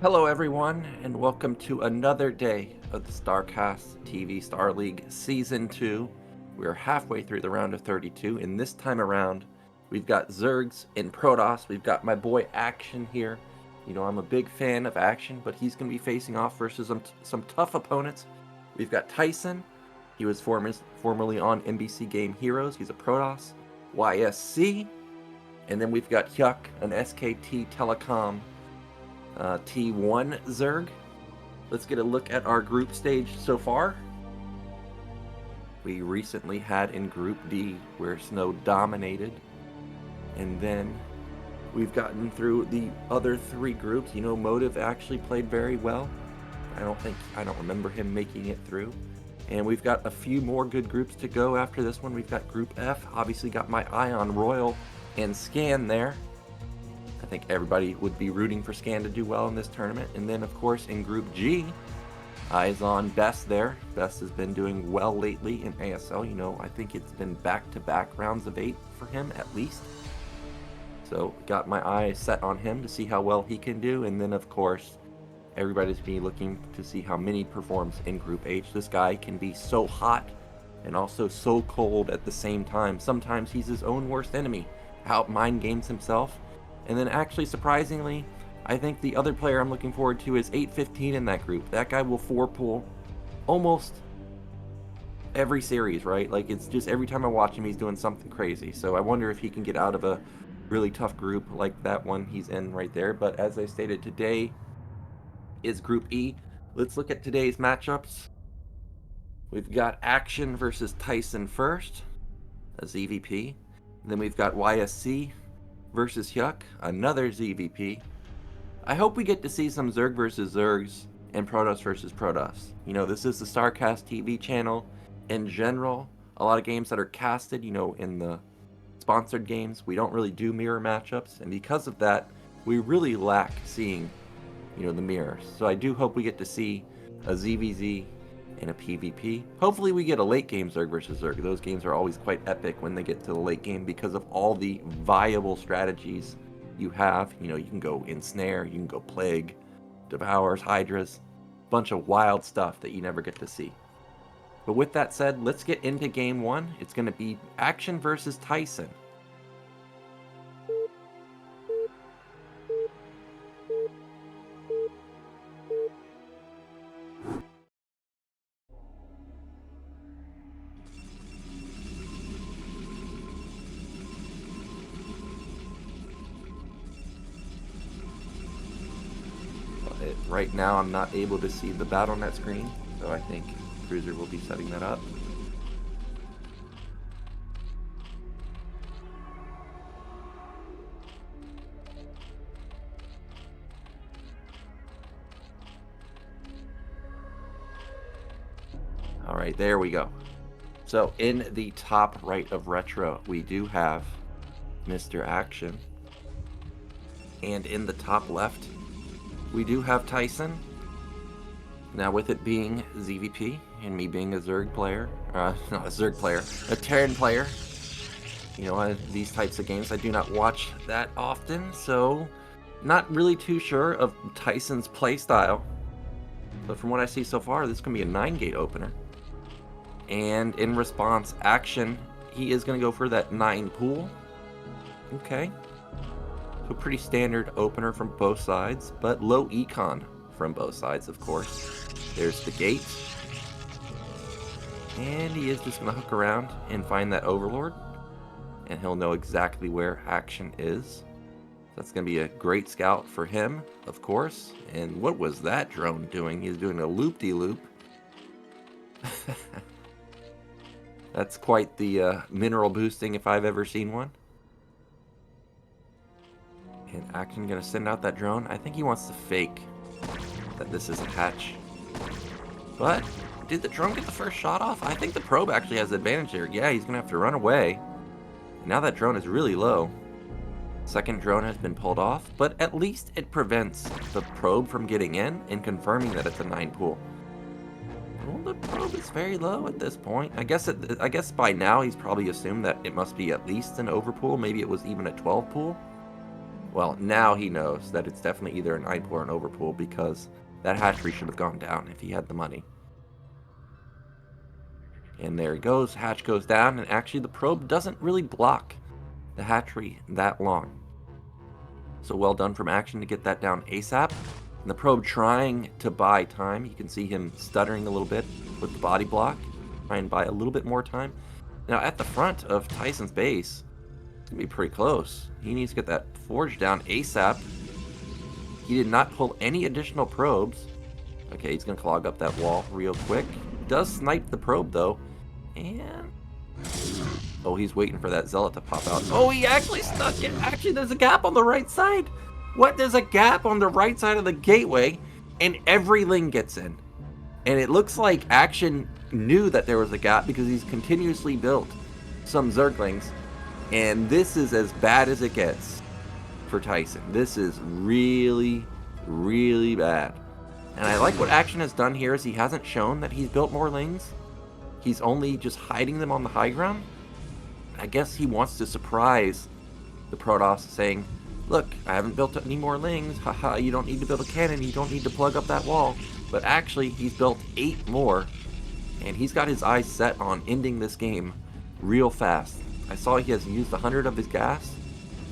Hello everyone, and welcome to another day of the StarCastTV Star League Season 2. We're halfway through the round of 32, and this time around, we've got Zergs and Protoss. We've got my boy Action here. You know, I'm a big fan of Action, but he's going to be facing off versus some tough opponents. We've got Tyson. He was formerly on NBC Game Heroes. He's a Protoss. YSC. And then we've got Hyuk, an SKT Telecom T1 Zerg. Let's get a look at our group stage so far. We recently had in Group D where Snow dominated, and then we've gotten through the other three groups. You know, Motive actually played very well. I don't remember him making it through. And we've got a few more good groups to go after this one. We've got Group F, obviously got my eye on Royal and Scan there. I think everybody would be rooting for Scan to do well in this tournament. And then, of course, in Group G, eyes on Best there. Best has been doing well lately in ASL. You know, I think it's been back-to-back rounds of 8 for him, at least. So, got my eye set on him to see how well he can do. And then, of course, everybody's be looking to see how Mini performs in Group H. This guy can be so hot and also so cold at the same time. Sometimes he's his own worst enemy. Out mind games himself. And then actually, surprisingly, I think the other player I'm looking forward to is 815 in that group. That guy will 4-pull almost every series, right? Like, it's just every time I watch him, he's doing something crazy. So I wonder if he can get out of a really tough group like that one he's in right there. But as I stated, today is Group E. Let's look at today's matchups. We've got Action versus Tyson first, a ZVP. Then we've got YSC versus Hyuk, another ZVP. I hope we get to see some Zerg versus Zergs and Protoss versus Protoss. You know, this is the StarCast TV channel. In general, a lot of games that are casted, you know, in the sponsored games, we don't really do mirror matchups. And because of that, we really lack seeing, you know, the mirrors. So I do hope we get to see a ZVZ and a PvP. Hopefully we get a late game Zerg versus Zerg. Those games are always quite epic when they get to the late game because of all the viable strategies you have. You know, you can go Ensnare, you can go Plague, Devours, Hydras, bunch of wild stuff that you never get to see. But with that said, let's get into game one. It's going to be Action versus Tyson. Right now, I'm not able to see the BattleNet screen, so I think Cruiser will be setting that up. All right, there we go. So in the top right of Retro, we do have Mr. Action. And in the top left, we do have Tyson. Now, with it being ZVP and me being a Zerg player, not a Zerg player, a Terran player, you know, these types of games I do not watch that often, so not really too sure of Tyson's playstyle. But from what I see so far, this can be a 9-gate opener. And in response, Action, he is going to go for that 9-pool. Okay. So pretty standard opener from both sides, but low econ from both sides, of course. There's the gate. And he is just going to hook around and find that Overlord. And he'll know exactly where Action is. That's going to be a great scout for him, of course. And what was that drone doing? He's doing a loop-de-loop. That's quite the mineral boosting if I've ever seen one. And Action gonna send out that drone. I think he wants to fake that this is a hatch. But did the drone get the first shot off? I think the probe actually has the advantage here. Yeah, he's gonna have to run away. And now that drone is really low. Second drone has been pulled off, but at least it prevents the probe from getting in and confirming that it's a 9-pool. Well, the probe is very low at this point. I guess by now he's probably assumed that it must be at least an overpool. Maybe it was even a 12-pool. Well, now he knows that it's definitely either an ipool or an overpool, because that hatchery should have gone down if he had the money. And there he goes. Hatch goes down, and actually the probe doesn't really block the hatchery that long. So well done from Action to get that down ASAP. And the probe trying to buy time. You can see him stuttering a little bit with the body block. Trying to buy a little bit more time. Now at the front of Tyson's base, it's going to be pretty close. He needs to get that forge down ASAP. He did not pull any additional probes. Okay, he's going to clog up that wall real quick. Does snipe the probe though. And... oh, he's waiting for that zealot to pop out. Oh, he actually stuck it. Actually, there's a gap on the right side. What? There's a gap on the right side of the gateway, and every ling gets in. And it looks like Action knew that there was a gap because he's continuously built some Zerglings. And this is as bad as it gets for Tyson. This is really, really bad. And I like what Action has done here is he hasn't shown that he's built more lings. He's only just hiding them on the high ground. I guess he wants to surprise the Protoss, saying, look, I haven't built any more lings. Haha, you don't need to build a cannon. You don't need to plug up that wall. But actually, he's built 8 more. And he's got his eyes set on ending this game real fast. I saw he has used 100 of his gas.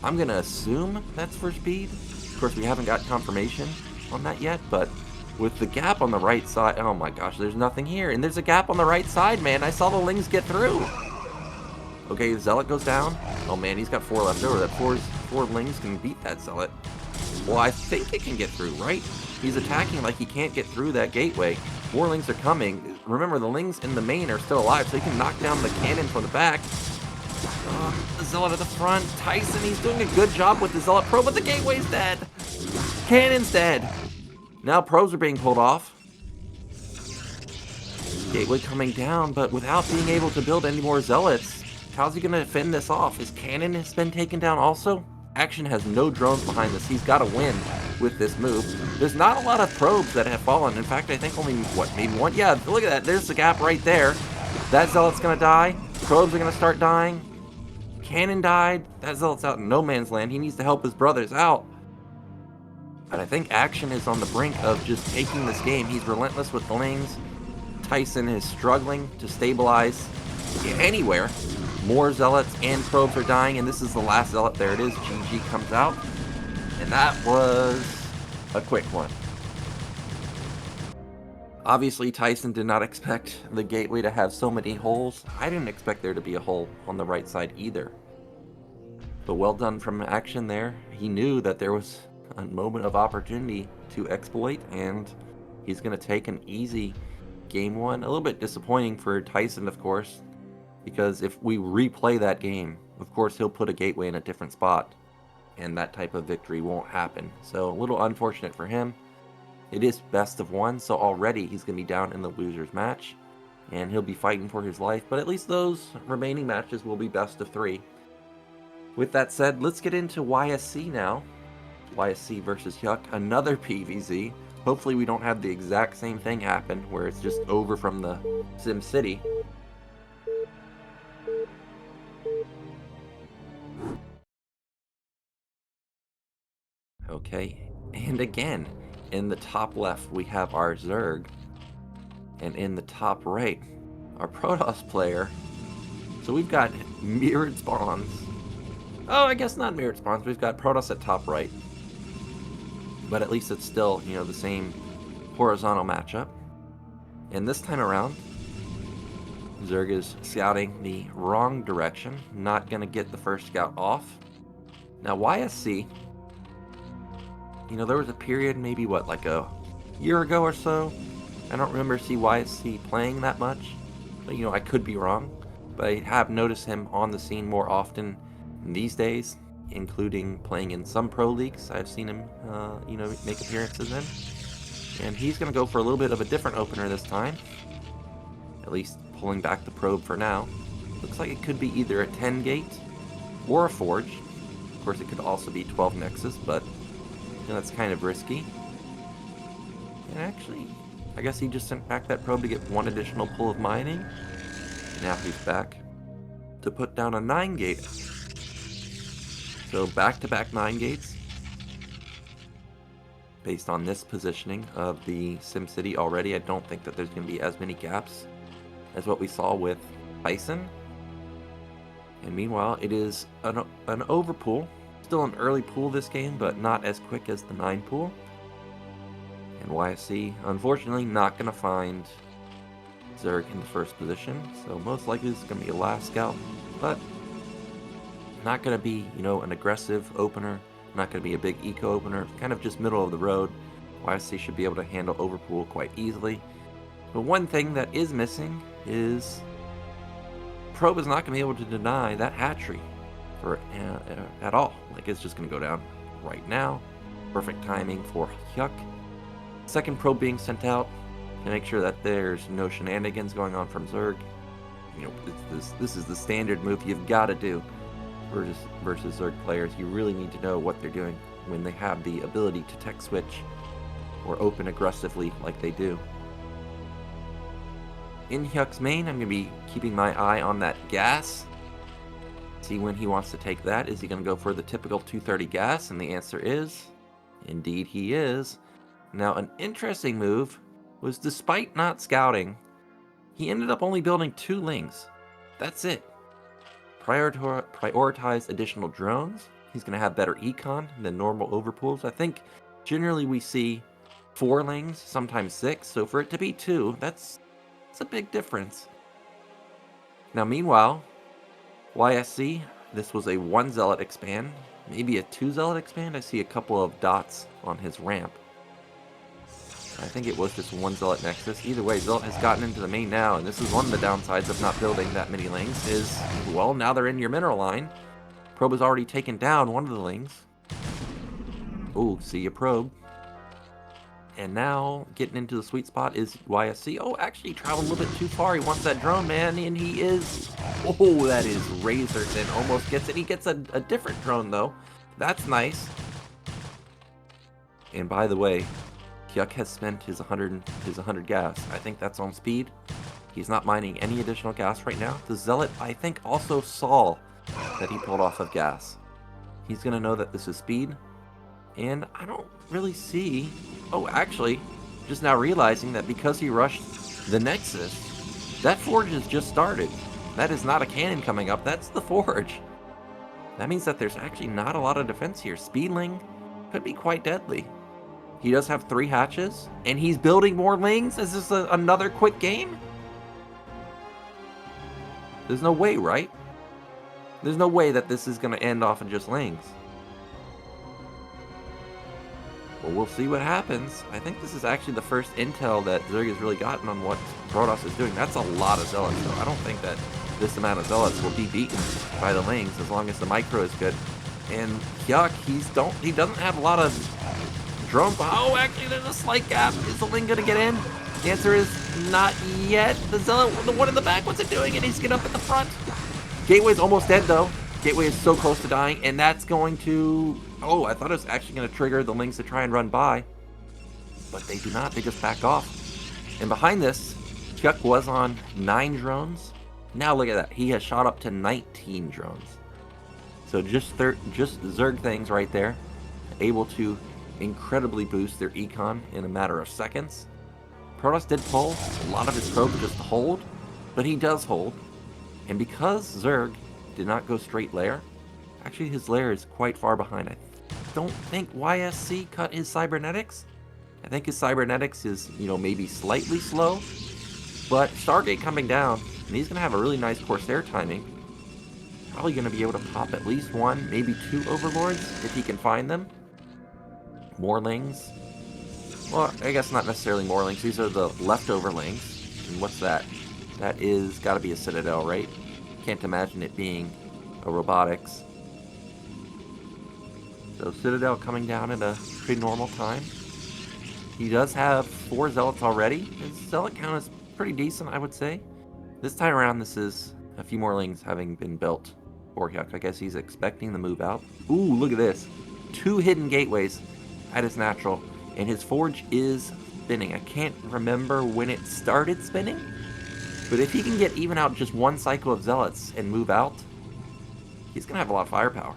I'm going to assume that's for speed. Of course, we haven't got confirmation on that yet, but with the gap on the right side, oh my gosh, there's nothing here. And there's a gap on the right side, man. I saw the lings get through. Okay, the Zealot goes down. Oh man, he's got 4 left over. That 4 lings can beat that Zealot. Well, I think it can get through, right? He's attacking like he can't get through that gateway. More lings are coming. Remember, the lings in the main are still alive, so he can knock down the cannon from the back. The Zealot at the front. Tyson, he's doing a good job with the Zealot probe, but the gateway's dead. Cannon's dead. Now probes are being pulled off. Gateway coming down, but without being able to build any more Zealots, how's he going to fend this off? His cannon has been taken down also. Action has no drones behind this. He's got to win with this move. There's not a lot of probes that have fallen. In fact, I think only, what, maybe 1? Yeah, look at that. There's the gap right there. That Zealot's going to die. Probes are going to start dying. Cannon died. That Zealot's out in no man's land. He needs to help his brothers out. But I think Action is on the brink of just taking this game. He's relentless with the lings. Tyson is struggling to stabilize anywhere. More Zealots and probes are dying, and this is the last Zealot. There it is. GG comes out. And that was a quick one. Obviously, Tyson did not expect the gateway to have so many holes. I didn't expect there to be a hole on the right side either. But well done from Action there. He knew that there was a moment of opportunity to exploit, and he's going to take an easy game 1. A little bit disappointing for Tyson, of course, because if we replay that game, of course he'll put a gateway in a different spot, and that type of victory won't happen. So a little unfortunate for him. It is best of 1, so already he's going to be down in the loser's match, and he'll be fighting for his life, but at least those remaining matches will be best of 3. With that said, let's get into YSC now. YSC versus Hyuk, another PvZ. Hopefully we don't have the exact same thing happen, where it's just over from the Sim City. Okay, and again, in the top left we have our Zerg, and in the top right, our Protoss player. So we've got mirrored spawns. Oh, I guess not mirrored spawns. We've got Protoss at top right. But at least it's still, you know, the same horizontal matchup. And this time around, Zerg is scouting the wrong direction. Not going to get the first scout off. Now, YSC, you know, there was a period, maybe what, like a year ago or so? I don't remember YSC playing that much. But, you know, I could be wrong. But I have noticed him on the scene more often these days, including playing in some pro leagues. I've seen him, you know, make appearances in. And he's going to go for a little bit of a different opener this time. At least pulling back the probe for now. Looks like it could be either a 10 gate or a forge. Of course, it could also be 12 nexus, but you know, that's kind of risky. And actually, I guess he just sent back that probe to get 1 additional pull of mining. Now he's back to put down a 9 gate. So back-to-back 9 gates. based on this positioning of the SimCity already, I don't think that there's going to be as many gaps as what we saw with Tyson. And meanwhile, it is an overpool. Still an early pool this game, but not as quick as the 9 pool. And YSC, unfortunately, not going to find Zerg in the first position. So most likely this is going to be a last scout. But not going to be, you know, an aggressive opener. Not going to be a big eco opener. Kind of just middle of the road. YSC should be able to handle overpool quite easily. But one thing that is missing is Probe is not going to be able to deny that hatchery for at all. Like, it's just going to go down right now. Perfect timing for Hyuk. Second probe being sent out to make sure that there's no shenanigans going on from Zerg. You know, this is the standard move you've got to do versus Zerg players. You really need to know what they're doing when they have the ability to tech switch or open aggressively like they do. In Hyuk's main, I'm going to be keeping my eye on that gas. See when he wants to take that. Is he going to go for the typical 230 gas? And the answer is, indeed he is. Now, an interesting move was, despite not scouting, he ended up only building 2 lings. That's it. Prioritize additional drones. He's going to have better econ than normal overpools. I think generally we see 4 lings, sometimes 6. So for it to be 2, that's a big difference. Now, meanwhile, YSC, this was a 1 zealot expand, maybe a 2 zealot expand. I see a couple of dots on his ramp. I think it was just 1 zealot nexus. Either way, zealot has gotten into the main now, and this is one of the downsides of not building that many lings is, well, now they're in your mineral line. Probe has already taken down one of the lings. Ooh, see ya, Probe. And now, getting into the sweet spot is YSC. Oh, actually, he traveled a little bit too far. He wants that drone, man, and he is... Oh, that is razor thin. Almost gets it. He gets a different drone, though. That's nice. And by the way, Hyuk has spent his 100 gas. I think that's on speed. He's not mining any additional gas right now. The Zealot, I think, also saw that he pulled off of gas. He's going to know that this is speed. And I don't really see... Oh, actually, just now realizing that because he rushed the Nexus, that forge has just started. That is not a cannon coming up, that's the forge. That means that there's actually not a lot of defense here. Speedling could be quite deadly. He does have 3 hatches, and he's building more lings? Is this another quick game? There's no way, right? There's no way that this is going to end off in just lings. Well, we'll see what happens. I think this is actually the first intel that Zerg has really gotten on what Protoss is doing. That's a lot of Zealots, though. I don't think that this amount of Zealots will be beaten by the lings as long as the micro is good. And Hyuk, he doesn't have a lot of drone. Oh, actually, there's a slight gap. Is the ling going to get in? The answer is not yet. The Zealot, the one in the back, what's it doing? It needs to get up at the front. Gateway's almost dead, though. Gateway is so close to dying, and that's going to... Oh, I thought it was actually going to trigger the lings to try and run by. But they do not. They just back off. And behind this, Hyuk was on 9 drones. Now look at that. He has shot up to 19 drones. So just Zerg things right there. Able to incredibly boost their econ in a matter of seconds. Protoss did pull a lot of his probe just to hold, but he does hold. And because Zerg did not go straight lair, actually his lair is quite far behind. I don't think YSC cut his cybernetics. I think his cybernetics is, you know, maybe slightly slow, but Stargate coming down, and he's going to have a really nice Corsair timing. Probably going to be able to pop at least 1, maybe 2 Overlords if he can find them. More lings. Well, I guess not necessarily more lings. These are the leftover lings. And what's that? That is got to be a Citadel, right? Can't imagine it being a robotics. So Citadel coming down at a pretty normal time. He does have 4 Zealots already. His Zealot count is pretty decent, I would say. This time around, this is a few more lings having been built for Hyuk. I guess he's expecting the move out. Ooh, look at this. 2 hidden gateways at his natural. And his forge is spinning. I can't remember when it started spinning. But if he can get even out just 1 cycle of Zealots and move out, he's going to have a lot of firepower.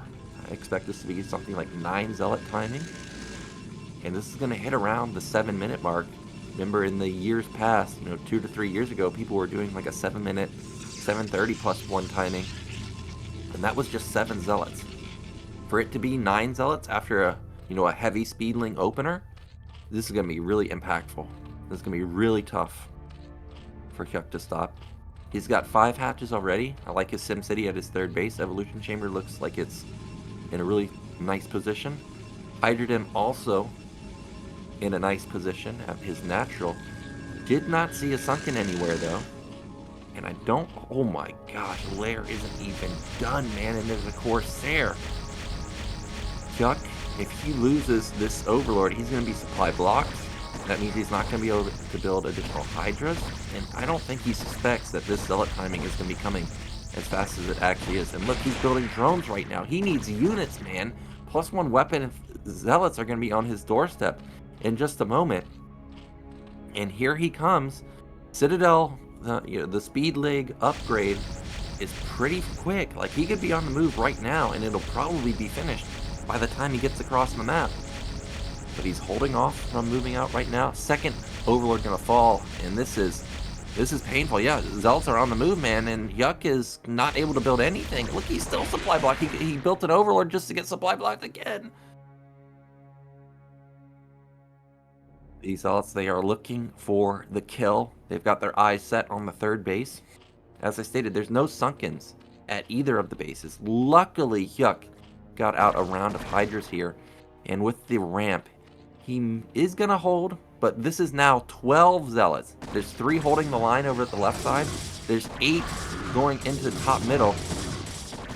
I expect this to be something like 9 Zealot timing. And this is going to hit around the 7-minute mark. Remember, in the years past, 2 to 3 years ago, people were doing like a 7-minute, 7:30 +1 timing. And that was just 7 zealots. For it to be 9 zealots after a heavy speedling opener, this is going to be really impactful. This is going to be really tough for Hyuk to stop. He's got 5 hatches already. I like his SimCity at his 3rd base. Evolution Chamber looks like it's in a really nice position. Hydrodim also in a nice position at his natural. Did not see a sunken anywhere though. And I don't, oh my gosh, Lair isn't even done, man, and there's a Corsair. Hyuk, if he loses this Overlord, he's going to be supply blocked. That means he's not going to be able to build additional Hydras, and I don't think he suspects that this Zealot timing is going to be coming as fast as it actually is. And look, he's building drones right now. He needs units, man. +1 weapon Zealots are going to be on his doorstep in just a moment. And here he comes. Citadel, the Speed League upgrade is pretty quick. Like, he could be on the move right now, and it'll probably be finished by the time he gets across the map. But he's holding off from moving out right now. 2nd Overlord gonna fall, and this is painful. Yeah, Zealots are on the move, man, and Hyuk is not able to build anything. Look, he's still supply blocked. He built an Overlord just to get supply blocked again. These Zealots, they are looking for the kill. They've got their eyes set on the 3rd base. As I stated, there's no Sunkens at either of the bases. Luckily, Hyuk got out a round of Hydras here, and with the ramp, he is going to hold, but this is now 12 Zealots. There's 3 holding the line over at the left side. There's 8 going into the top middle.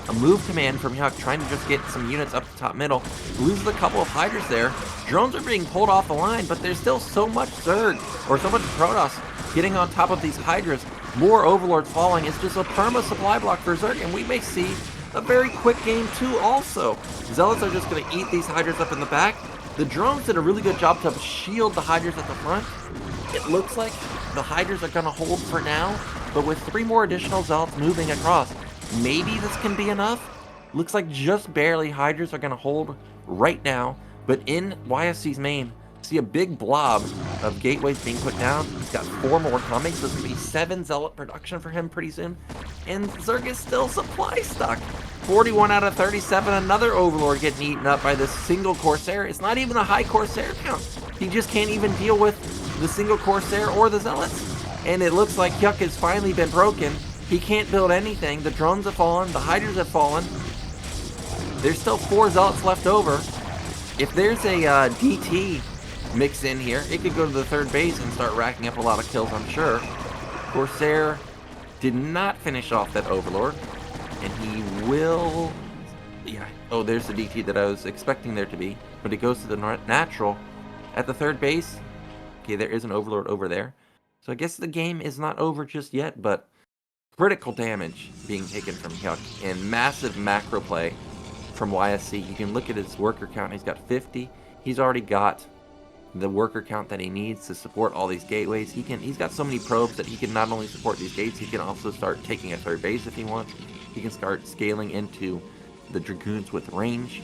A move command from Hyuk trying to just get some units up the top middle. Loses a couple of Hydras there. Drones are being pulled off the line, but there's still so much Zerg, or so much Protoss getting on top of these Hydras. More Overlords falling. It's just a perma supply block for Zerg, and we may see a very quick game too also. Zealots are just going to eat these Hydras up in the back. The drones did a really good job to shield the Hydras at the front. It looks like the Hydras are going to hold for now, but with 3 more additional Zealots moving across, maybe this can be enough. Looks like just barely Hydras are going to hold right now, but in YSC's main, see a big blob of gateways being put down. He's got 4 more coming, so there's going to be 7 Zealot production for him pretty soon. And Zerg is still supply stuck. 41 out of 37, another Overlord getting eaten up by this single Corsair. It's not even a high Corsair count. He just can't even deal with the single Corsair or the Zealots. And it looks like Hyuk has finally been broken. He can't build anything. The drones have fallen. The Hydras have fallen. There's still 4 Zealots left over. If there's a DT mix in here, it could go to the 3rd base and start racking up a lot of kills, I'm sure. Corsair did not finish off that Overlord, and he will... Yeah. Oh, there's the DT that I was expecting there to be, but it goes to the natural at the 3rd base. Okay, there is an Overlord over there. So I guess the game is not over just yet, but critical damage being taken from Hyuk, and massive macro play from YSC. You can look at his worker count. He's got 50. He's already got the worker count that he needs to support all these gateways. He's got so many probes that he can not only support these gates, he can also start taking a 3rd base if he wants. He can start scaling into the Dragoons with range.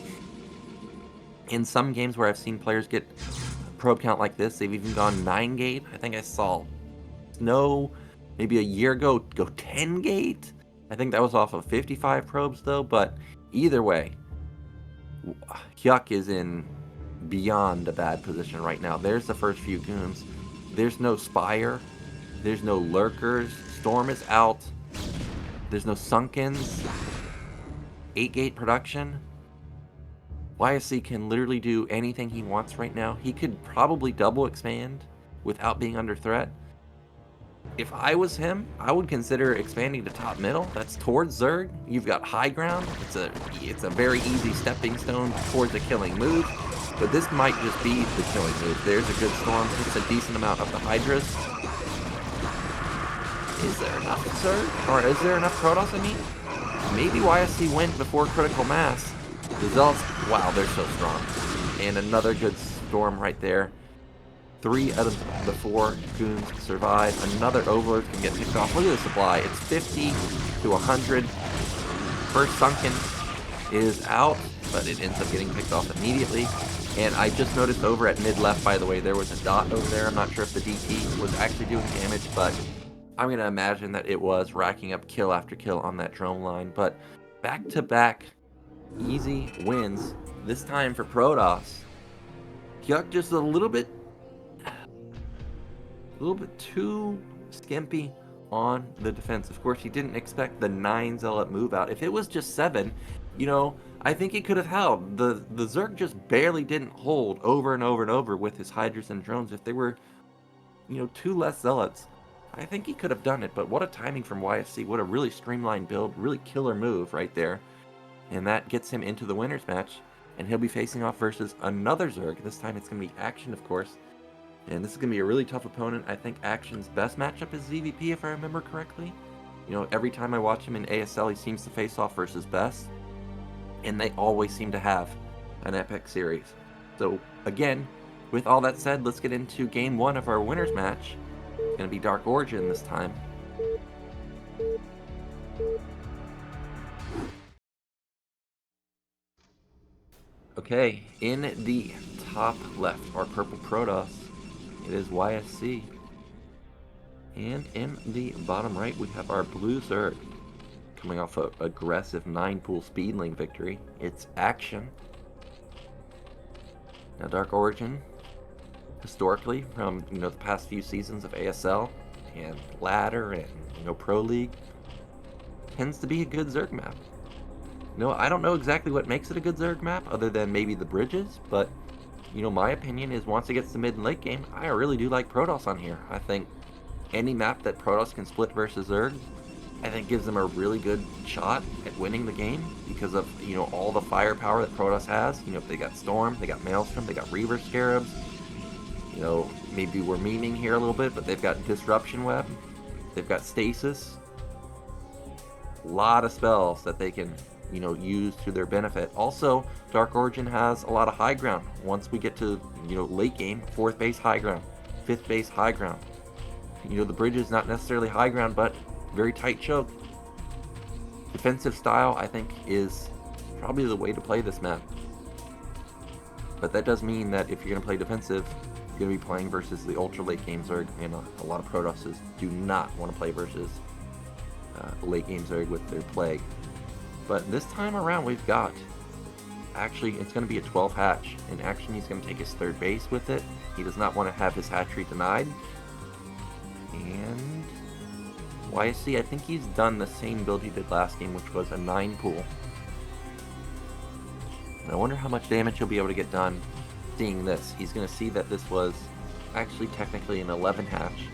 In some games where I've seen players get probe count like this, they've even gone 9 gate. I think I saw Snow maybe a year ago go 10 gate. I think that was off of 55 probes though, but either way, Hyuk is in beyond a bad position right now. There's the first few goons. There's no Spire. There's no Lurkers. Storm is out. There's no Sunkens. 8-gate production. YSC can literally do anything he wants right now. He could probably double expand without being under threat. If I was him, I would consider expanding to top middle. That's towards Zerg. You've got high ground. It's a very easy stepping stone towards a killing move. But this might just be the killing move. There's a good storm. It's a decent amount of the Hydras. Is there enough Zerg? Or is there enough Protoss, I mean? Maybe YSC went before critical mass. The Zealots, wow, they're so strong. And another good storm right there. 3 out of the 4 goons survive. Another Overlord can get picked off. Look at the supply. It's 50 to 100. First Sunken is out, but it ends up getting picked off immediately. And I just noticed over at mid-left, by the way, there was a dot over there. I'm not sure if the DT was actually doing damage, but I'm going to imagine that it was racking up kill after kill on that drone line. But back-to-back easy wins, this time for Protoss. Hyuk just a little bit too skimpy on the defense. Of course, he didn't expect the 9 Zealot move out. If it was just 7, you know, I think he could have held. The Zerg just barely didn't hold over and over and over with his Hydras and drones. If they were, you know, 2 less Zealots, I think he could have done it. But what a timing from YSC. What a really streamlined build, really killer move right there. And that gets him into the winner's match. And he'll be facing off versus another Zerg. This time it's going to be Action, of course. And this is going to be a really tough opponent. I think Action's best matchup is ZVP, if I remember correctly. You know, every time I watch him in ASL, he seems to face off versus best. And they always seem to have an epic series. So, again, with all that said, let's get into game 1 of our winner's match. It's going to be Dark Origin this time. Okay, in the top left, our purple Protoss, it is YSC. And in the bottom right, we have our blue Zerg. Coming off an aggressive 9-pool speedling victory, it's Action. Now, Dark Origin, historically, from, you know, the past few seasons of ASL and Ladder and, you know, Pro League, tends to be a good Zerg map. No, I don't know exactly what makes it a good Zerg map, other than maybe the bridges, but, you know, my opinion is once it gets to mid and late game, I really do like Protoss on here. I think any map that Protoss can split versus Zerg, I think gives them a really good shot at winning the game because of, you know, all the firepower that Protoss has. You know, if they got Storm, they got Maelstrom, they got Reaver Scarabs. You know, maybe we're memeing here a little bit, but they've got Disruption Web. They've got Stasis. A lot of spells that they can, you know, use to their benefit. Also, Dark Origin has a lot of high ground. Once we get to, you know, late game, 4th base high ground, 5th base high ground. You know, the bridge is not necessarily high ground, but very tight choke. Defensive style, I think, is probably the way to play this map. But that does mean that if you're going to play defensive, you're going to be playing versus the ultra late game Zerg. And a lot of Protosses do not want to play versus late game Zerg with their Plague. But this time around, we've got, actually, it's going to be a 12 hatch. In Action, he's going to take his 3rd base with it. He does not want to have his hatchery denied. And YSC, I think he's done the same build he did last game, which was a 9-pool. And I wonder how much damage he'll be able to get done seeing this. He's going to see that this was actually technically an 11 hatch.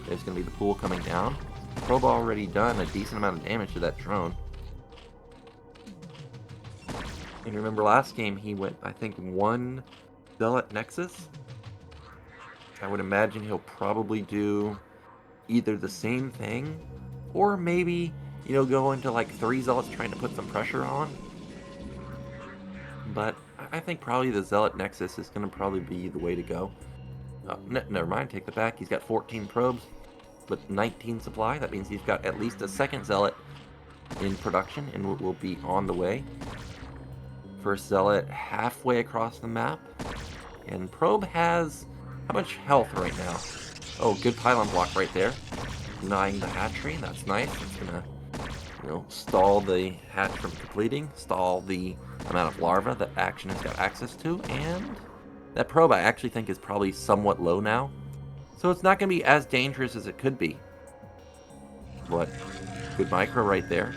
There's going to be the pool coming down. Probe already done a decent amount of damage to that drone. And remember last game he went, I think, 1 Zealot Nexus. I would imagine he'll probably do either the same thing, or maybe, you know, go into like 3 Zealots trying to put some pressure on. But I think probably the Zealot Nexus is going to probably be the way to go. Never mind, take that back. He's got 14 probes, but 19 supply. That means he's got at least a 2nd Zealot in production, and will be on the way. First Zealot halfway across the map. And Probe has how much health right now? Oh, good pylon block right there. Denying the hatchery. That's nice. It's gonna, you know, stall the hatch from completing. Stall the amount of larvae that Action has got access to. And that Probe I actually think is probably somewhat low now. So it's not gonna be as dangerous as it could be. But good micro right there.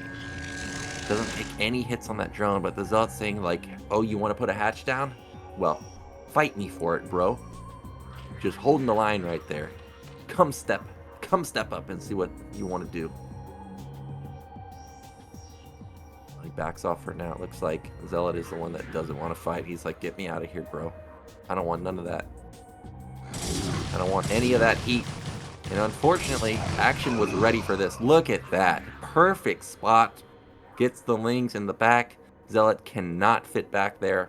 Doesn't take any hits on that drone, but the Zealot's saying like, oh, you want to put a hatch down? Well, fight me for it, bro. Just holding the line right there. Come step up and see what you want to do. He backs off for now. It looks like Zealot is the one that doesn't want to fight. He's like, get me out of here, bro. I don't want none of that. I don't want any of that heat. And unfortunately, Action was ready for this. Look at that. Perfect spot. Gets the lings in the back. Zealot cannot fit back there.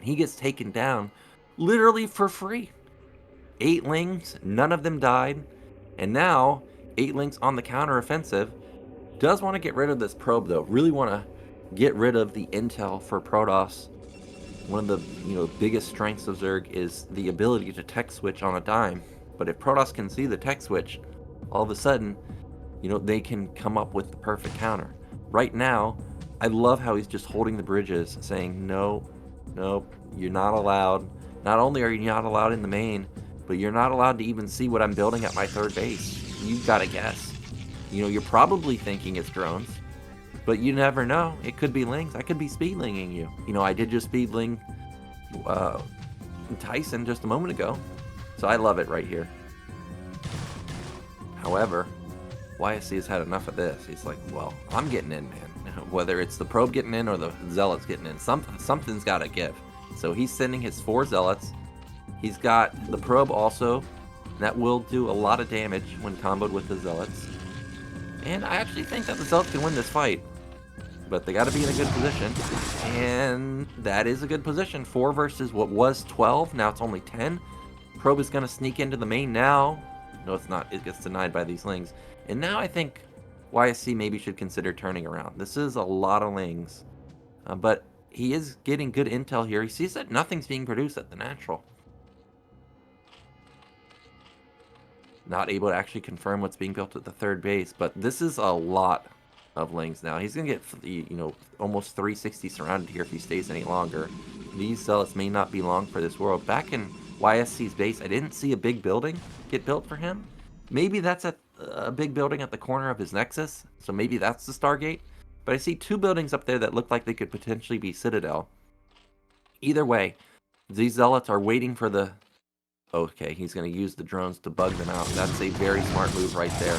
He gets taken down literally for free. 8 lings, none of them died. And now, 8 lings on the counter-offensive. Does want to get rid of this probe, though. Really want to get rid of the intel for Protoss. one of the biggest strengths of Zerg is the ability to tech switch on a dime. But if Protoss can see the tech switch, all of a sudden, they can come up with the perfect counter. Right now, I love how he's just holding the bridges, saying, no, you're not allowed. Not only are you not allowed in the main, but you're not allowed to even see what I'm building at my third base. You've got to guess. You're probably thinking it's drones, but you never know. It could be lings. I could be speedlinging you. I did just speedling Tyson just a moment ago, so I love it right here. However, YSC has had enough of this. He's like, well, I'm getting in, man. Whether it's the probe getting in or the zealots getting in, something's got to give. So he's sending his 4 zealots. He's got the probe also. That will do a lot of damage when comboed with the zealots. And I actually think that the zealots can win this fight. But they got to be in a good position. And that is a good position. 4 versus what was 12. Now it's only 10. Probe is going to sneak into the main now. No, it's not. It gets denied by these lings. And now I think YSC maybe should consider turning around. This is a lot of lings. But he is getting good intel here. He sees that nothing's being produced at the natural. Not able to actually confirm what's being built at the third base. But this is a lot of lings now. He's going to get, almost 360 surrounded here if he stays any longer. These zealots may not be long for this world. Back in YSC's base, I didn't see a big building get built for him. Maybe that's a big building at the corner of his nexus, so maybe that's the Stargate. But I see 2 buildings up there that look like they could potentially be Citadel. Either way, these zealots are waiting for the... Okay, he's going to use the drones to bug them out. That's a very smart move right there.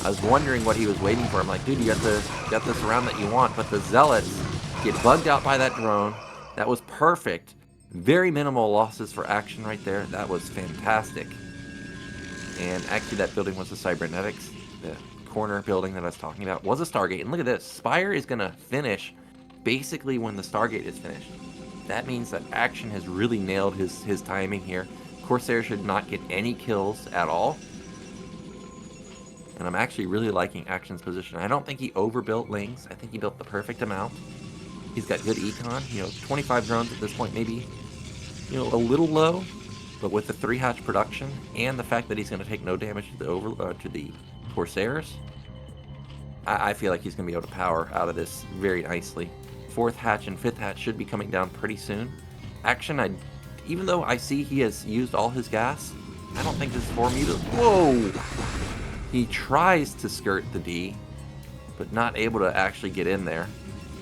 I was wondering what he was waiting for. I'm like, dude, you got the surround that you want, but the zealots get bugged out by that drone. That was perfect. Very minimal losses for action right there. That was fantastic. And actually that building was the cybernetics. The corner building that I was talking about was a Stargate. And look at this. Spire is going to finish basically when the Stargate is finished. That means that Action has really nailed his timing here. Corsair should not get any kills at all. And I'm actually really liking Action's position. I don't think he overbuilt lings. I think he built the perfect amount. He's got good econ. 25 drones at this point, maybe, a little low. But with the 3-hatch production and the fact that he's going to take no damage to the Corsairs, I feel like he's going to be able to power out of this very nicely. 4th hatch and 5th hatch should be coming down pretty soon. Action, even though I see he has used all his gas, I don't think this is 4 mutas. Whoa! He tries to skirt the D, but not able to actually get in there.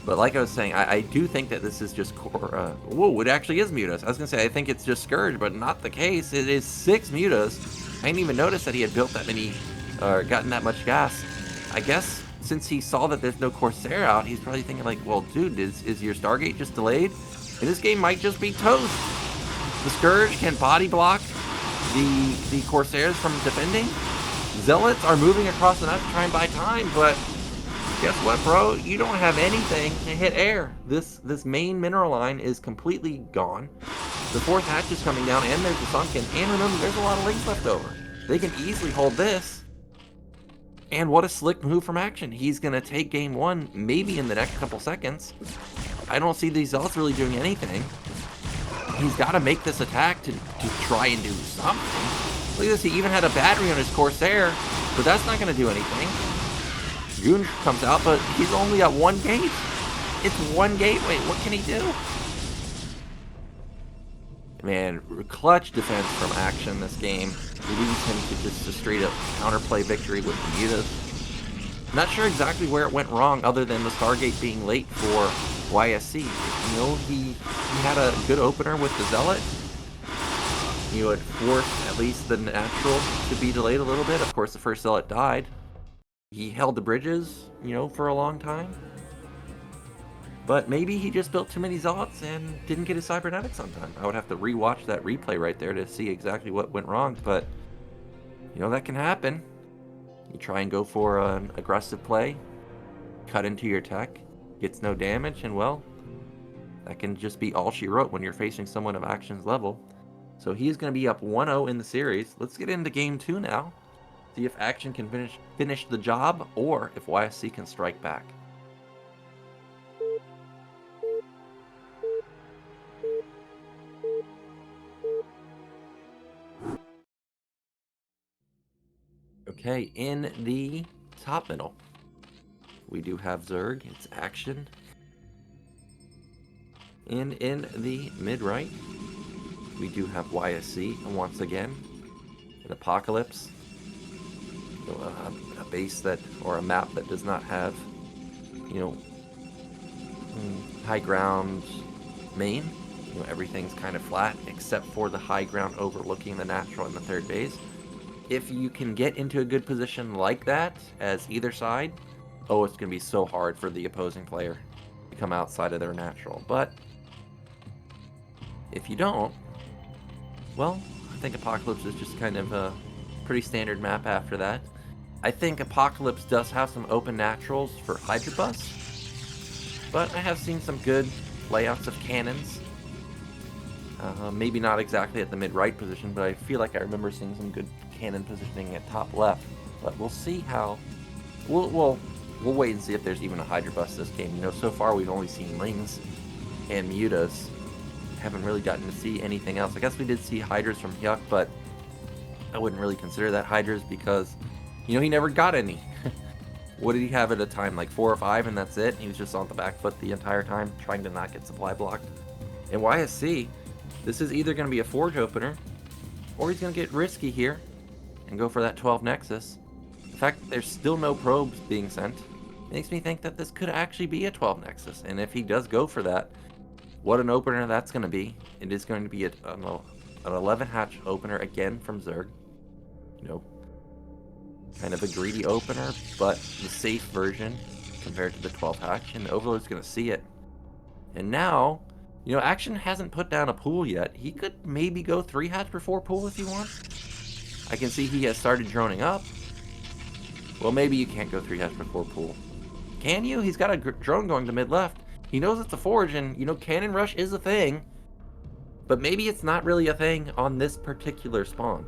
But like I was saying, I do think that this is just whoa, it actually is mutas. I was going to say, I think it's just Scourge, but not the case. It is 6 mutas. I didn't even notice that he had built that many, or gotten that much gas. I guess since he saw that there's no Corsair out, he's probably thinking like, well, dude, is your Stargate just delayed? And this game might just be toast. The Scourge can body block the Corsairs from defending. Zealots are moving across the map to try and buy time, but guess what, bro? You don't have anything to hit air. This main mineral line is completely gone. The 4th hatch is coming down, and there's the sunken. And remember, there's a lot of links left over. They can easily hold this. And what a slick move from Action. He's going to take game 1, maybe in the next couple seconds. I don't see these zealots really doing anything. He's got to make this attack to try and do something. Look at this, he even had a battery on his Corsair, but that's not going to do anything. Goon comes out, but he's only at 1 gate. It's 1 gateway. What can he do? Man, clutch defense from Action this game leads him to just a straight-up counterplay victory with the mutas. Not sure exactly where it went wrong other than the Stargate being late for YSC. He had a good opener with the Zealot. It forced at least the natural to be delayed a little bit. Of course, the first Zealot died. He held the bridges, for a long time. But maybe he just built too many Zealots and didn't get his cybernetics on time. I would have to rewatch that replay right there to see exactly what went wrong. But, that can happen. You try and go for an aggressive play, cut into your tech, gets no damage, and well, that can just be all she wrote when you're facing someone of Action's level. So he's going to be up 1-0 in the series. Let's get into game 2 now. See if Action can finish the job, or if YSC can strike back. Okay, in the top middle, we do have Zerg. It's action. And in the mid-right, we do have YSC, and once again, an Apocalypse. A base that, or a map that does not have, you know, high ground main. You know, everything's kind of flat, except for the high ground overlooking the natural and the third base. If you can get into a good position like that, as either side, oh, it's going to be so hard for the opposing player to come outside of their natural. But if you don't, well, I think Apocalypse is just kind of a pretty standard map after that. I think Apocalypse does have some open naturals for Hydra Bus, but I have seen some good layouts of cannons. Maybe not exactly at the mid-right position, but I feel like I remember seeing some good cannon positioning at top left. But we'll see how. We'll wait and see if there's even a Hydra Bus this game. You know, so far we've only seen Lings and Mutas. Haven't really gotten to see anything else. I guess we did see Hydras from Hyuk, but I wouldn't really consider that Hydras because, you know, he never got any. What did he have at a time? Like 4 or 5, and that's it? He was just on the back foot the entire time, trying to not get supply blocked. In YSC, this is either going to be a Forge opener, or he's going to get risky here and go for that 12 Nexus. The fact that there's still no probes being sent makes me think that this could actually be a 12 Nexus. And if he does go for that, what an opener that's going to be. It is going to be an 11 hatch opener again from Zerg. You know, kind of a greedy opener, but the safe version compared to the 12 hatch, and the Overlord's going to see it. And now, you know, Action hasn't put down a pool yet. He could maybe go 3 hatch before pool if he wants. I can see he has started droning up. Well, maybe you can't go 3 hatch before pool. Can you? He's got a drone going to mid left. He knows it's a Forge, and, you know, Cannon Rush is a thing. But maybe it's not really a thing on this particular spawn.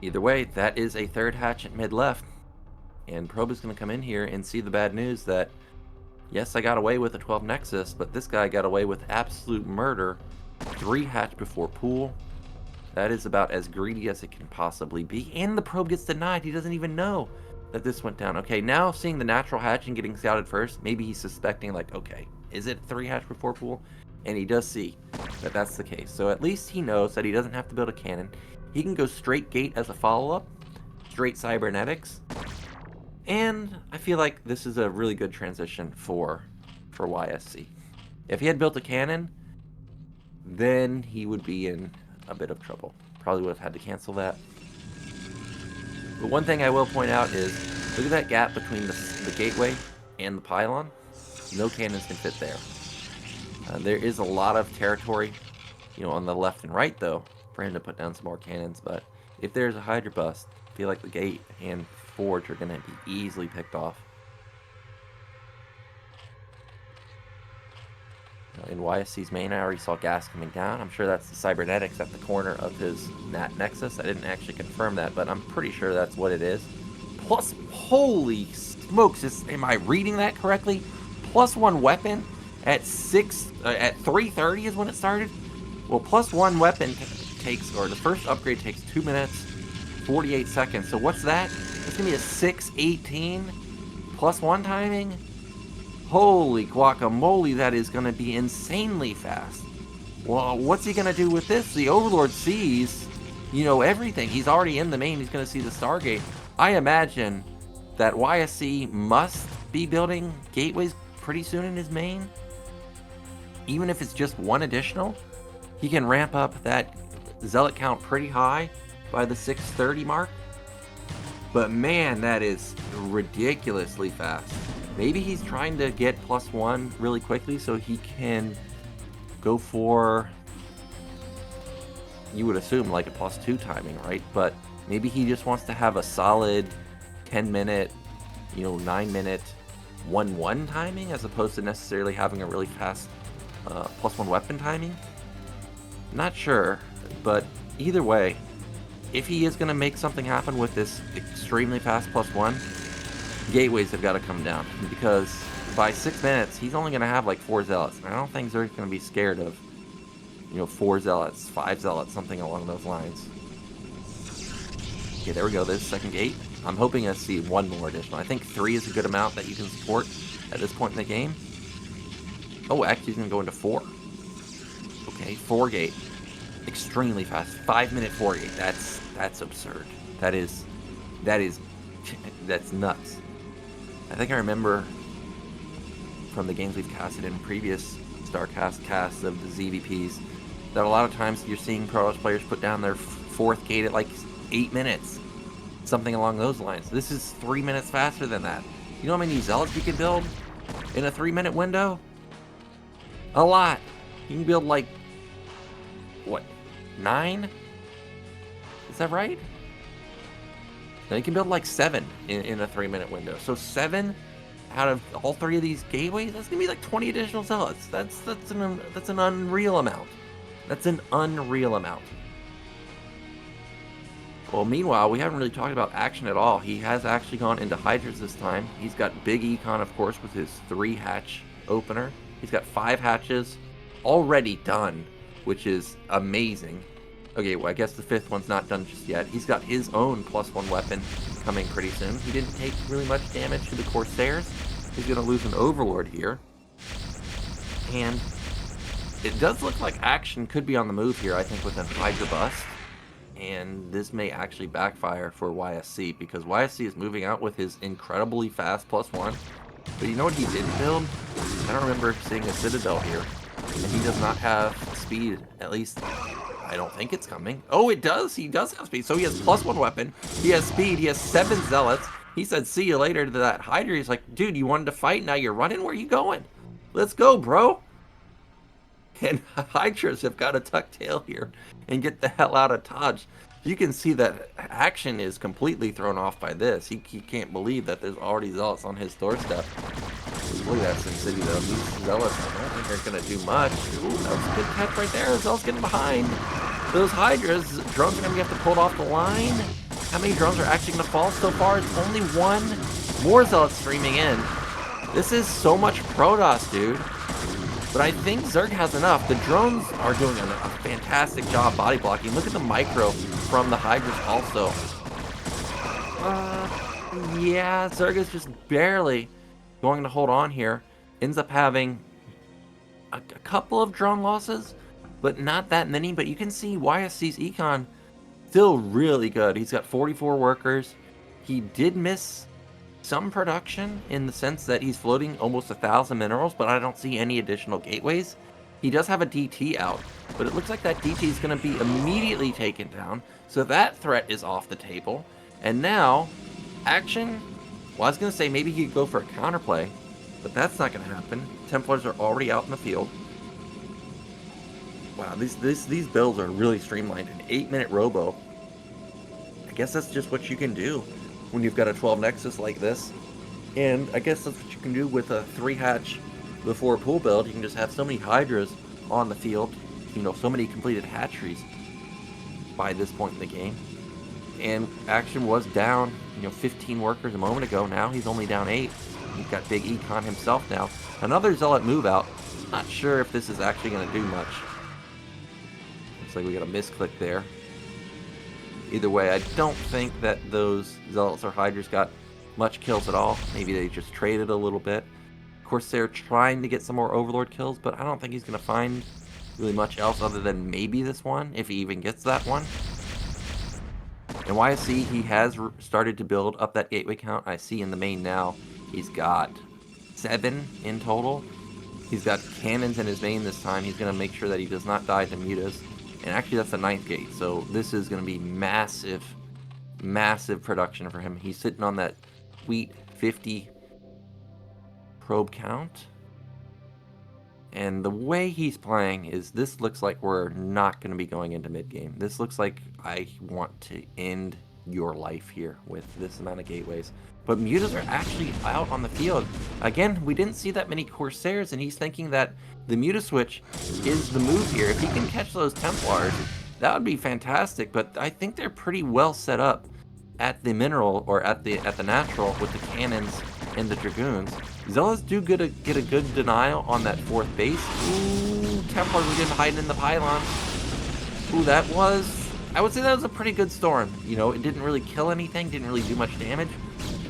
Either way, that is a 3rd hatch at mid left. And Probe is going to come in here and see the bad news that, yes, I got away with a 12 Nexus, but this guy got away with absolute murder. 3 hatch before pool. That is about as greedy as it can possibly be. And the Probe gets denied. He doesn't even know that this went down. Okay, now seeing the natural hatch and getting scouted first, maybe he's suspecting, like, okay, is it 3 hatch before pool? And he does see that that's the case. So at least he knows that he doesn't have to build a cannon. He can go straight gate as a follow-up, straight cybernetics, and I feel like this is a really good transition for YSC. If he had built a cannon, then he would be in a bit of trouble. Probably would have had to cancel that. But one thing I will point out is, look at that gap between the gateway and the pylon. No cannons can fit there. There is a lot of territory, you know, on the left and right, though, for him to put down some more cannons. But if there's a Hydra Bust, I feel like the gate and Forge are going to be easily picked off. In YSC's main, I already saw gas coming down. I'm sure that's the cybernetics at the corner of his Nat Nexus. I didn't actually confirm that, but I'm pretty sure that's what it is. Plus, holy smokes, am I reading that correctly? +1 weapon at 3:30 is when it started? Well, +1 weapon takes, or the first upgrade takes 2 minutes, 48 seconds. So what's that? It's going to be a 6:18 +1 timing? Holy guacamole, that is going to be insanely fast. Well, what's he going to do with this? The Overlord sees, you know, everything. He's already in the main. He's going to see the Stargate. I imagine that YSC must be building gateways pretty soon in his main. Even if it's just 1 additional, he can ramp up that zealot count pretty high by the 6:30 mark. But man, that is ridiculously fast. Maybe he's trying to get +1 really quickly so he can go for, you would assume, like a +2 timing, right? But maybe he just wants to have a solid 10-minute, you know, 9-minute 1-1 timing as opposed to necessarily having a really fast +1 weapon timing. Not sure, but either way, if he is going to make something happen with this extremely fast +1, gateways have got to come down, because by 6 minutes he's only going to have like 4 zealots, and I don't think Zerg's going to be scared of, you know, 4 zealots, 5 zealots, something along those lines. Okay, there we go. There's the second gate. I'm hoping to see one more additional. I think 3 is a good amount that you can support at this point in the game. Oh, actually, he's going to go into 4. Okay, 4 gate. Extremely fast. 5-minute 4 gate. That's absurd. That's nuts. I think I remember from the games we've casted in previous StarCast casts of the ZVPs that a lot of times you're seeing Pro players put down their 4th gate at like 8 minutes. Something along those lines. This is 3 minutes faster than that. You know how many Zealots you can build in a 3-minute window? A lot. You can build like, what, 9? Is that right? Now you can build like 7 in a 3-minute window. So 7 out of all 3 of these gateways, that's gonna be like 20 additional Zealots. That's an unreal amount. That's an unreal amount. Well, meanwhile, we haven't really talked about Action at all. He has actually gone into Hydras this time. He's got Big Econ, of course, with his 3-hatch opener. He's got 5 hatches already done, which is amazing. Okay, well, I guess the 5th one's not done just yet. He's got his own +1 weapon coming pretty soon. He didn't take really much damage to the Corsairs. He's going to lose an Overlord here. And it does look like Action could be on the move here, I think, with an Hydra bust. And this may actually backfire for YSC, because YSC is moving out with his incredibly fast +1. But you know what he didn't build? I don't remember seeing a Citadel here. And he does not have speed, at least I don't think it's coming. Oh, it does. He does have speed. So he has +1 weapon. He has speed. He has 7 Zealots. He said, see you later to that Hydra. He's like, dude, you wanted to fight? Now you're running? Where are you going? Let's go, bro. And Hydras have got to tuck tail here and get the hell out of Dodge. You can see that Action is completely thrown off by this. He can't believe that there's already Zealots on his doorstep. Look at that SimCity though. These Zealots, I don't think they're going to do much. Ooh, that was a good catch right there. Zealots getting behind. Those Hydras, drones are going to have to pull it off the line. How many drones are actually going to fall so far? It's only 1. More Zealots streaming in. This is so much Protoss, dude. But I think Zerg has enough. The drones are doing a fantastic job body blocking. Look at the micro from the Hydras also. Yeah, Zerg is just barely going to hold on here. Ends up having a couple of drone losses, but not that many. But you can see YSC's econ still really good. He's got 44 workers. He did miss some production in the sense that he's floating almost 1,000 minerals, but I don't see any additional gateways. He does have a DT out, but it looks like that DT is going to be immediately taken down, so that threat is off the table. And now, Action, well, I was going to say maybe he could go for a counterplay, but that's not going to happen. Templars are already out in the field. Wow, these builds are really streamlined. An 8-minute robo. I guess that's just what you can do when you've got a 12 Nexus like this. And I guess that's what you can do with a 3-hatch before pool build. You can just have so many Hydras on the field, you know, so many completed hatcheries by this point in the game. And Action was down, 15 workers a moment ago. Now he's only down 8. He's got Big Econ himself now. Another Zealot move out. Not sure if this is actually going to do much. Looks like we got a misclick there. Either way, I don't think that those Zealots or Hydras got much kills at all. Maybe they just traded a little bit. Of course, they're trying to get some more Overlord kills, but I don't think he's going to find really much else other than maybe this one, if he even gets that one. And YSC, he has started to build up that gateway count. I see in the main now, he's got 7 in total. He's got cannons in his main this time. He's going to make sure that he does not die to mutas. And actually, that's the 9th gate, so this is going to be massive, massive production for him. He's sitting on that sweet 50 probe count. And the way he's playing is, this looks like we're not going to be going into mid-game. This looks like I want to end your life here with this amount of gateways. But mutas are actually out on the field. Again, we didn't see that many Corsairs, and he's thinking that the muta switch is the move here. If he can catch those Templars, that would be fantastic. But I think they're pretty well set up at the mineral, or at the natural, with the cannons and the dragoons. Zealots do get a good denial on that 4th base. Ooh, Templars are getting hiding in the pylon. Ooh, that was I would say that was a pretty good storm. You know, it didn't really kill anything, didn't really do much damage,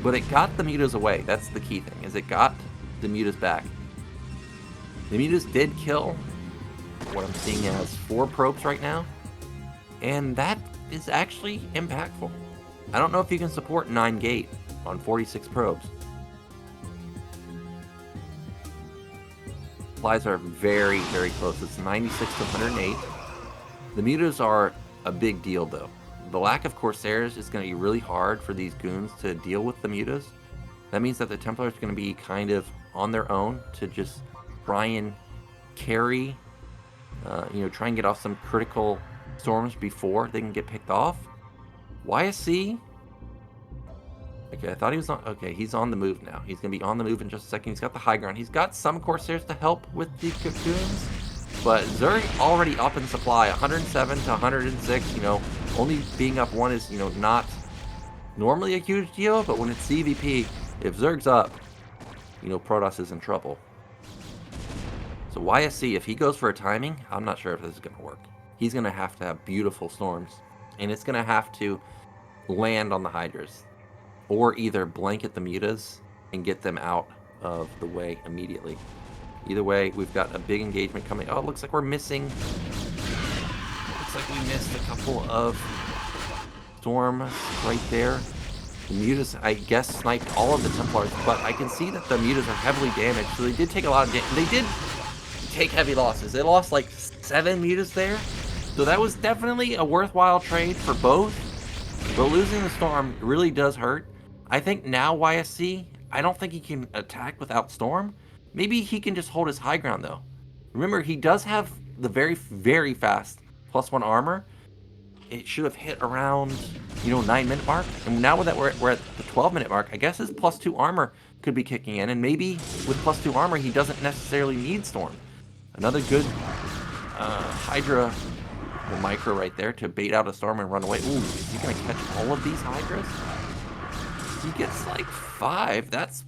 but it got the mutas away. That's the key thing, is it got the mutas back. The mutas did kill what I'm seeing as 4 probes right now, and that is actually impactful. I don't know if you can support 9 gate on 46 probes. Supplies are very, very close. It's 96 to 108. The mutas are a big deal, though. The lack of Corsairs is going to be really hard for these goons to deal with the mutas. That means that the Templars are going to be kind of on their own to just try and carry, try and get off some critical storms before they can get picked off. YSC, okay, I thought he was on, okay, he's on the move now. He's going to be on the move in just a second. He's got the high ground. He's got some Corsairs to help with the goons, but Zerg already up in supply, 107 to 106, only being up 1 is, not normally a huge deal, but when it's CVP, if Zerg's up, Protoss is in trouble. So YSC, if he goes for a timing, I'm not sure if this is going to work. He's going to have beautiful storms, and it's going to have to land on the Hydras, or either blanket the mutas and get them out of the way immediately. Either way, we've got a big engagement coming. Oh, it looks like we're missing. Looks like we missed a couple of storms right there. The mutas, I guess, sniped all of the Templars, but I can see that the mutas are heavily damaged, so they did take a lot of damage. They did take heavy losses. They lost like 7 mutas there, so that was definitely a worthwhile trade for both, but losing the storm really does hurt. I think now YSC, I don't think he can attack without storm. Maybe he can just hold his high ground, though. Remember, he does have the very, very fast +1 armor. It should have hit around, 9-minute mark. And now that we're at the 12-minute mark, I guess his +2 armor could be kicking in. And maybe with +2 armor, he doesn't necessarily need storm. Another good Hydra micro right there to bait out a storm and run away. Ooh, is he going to catch all of these Hydras? He gets like 5. That's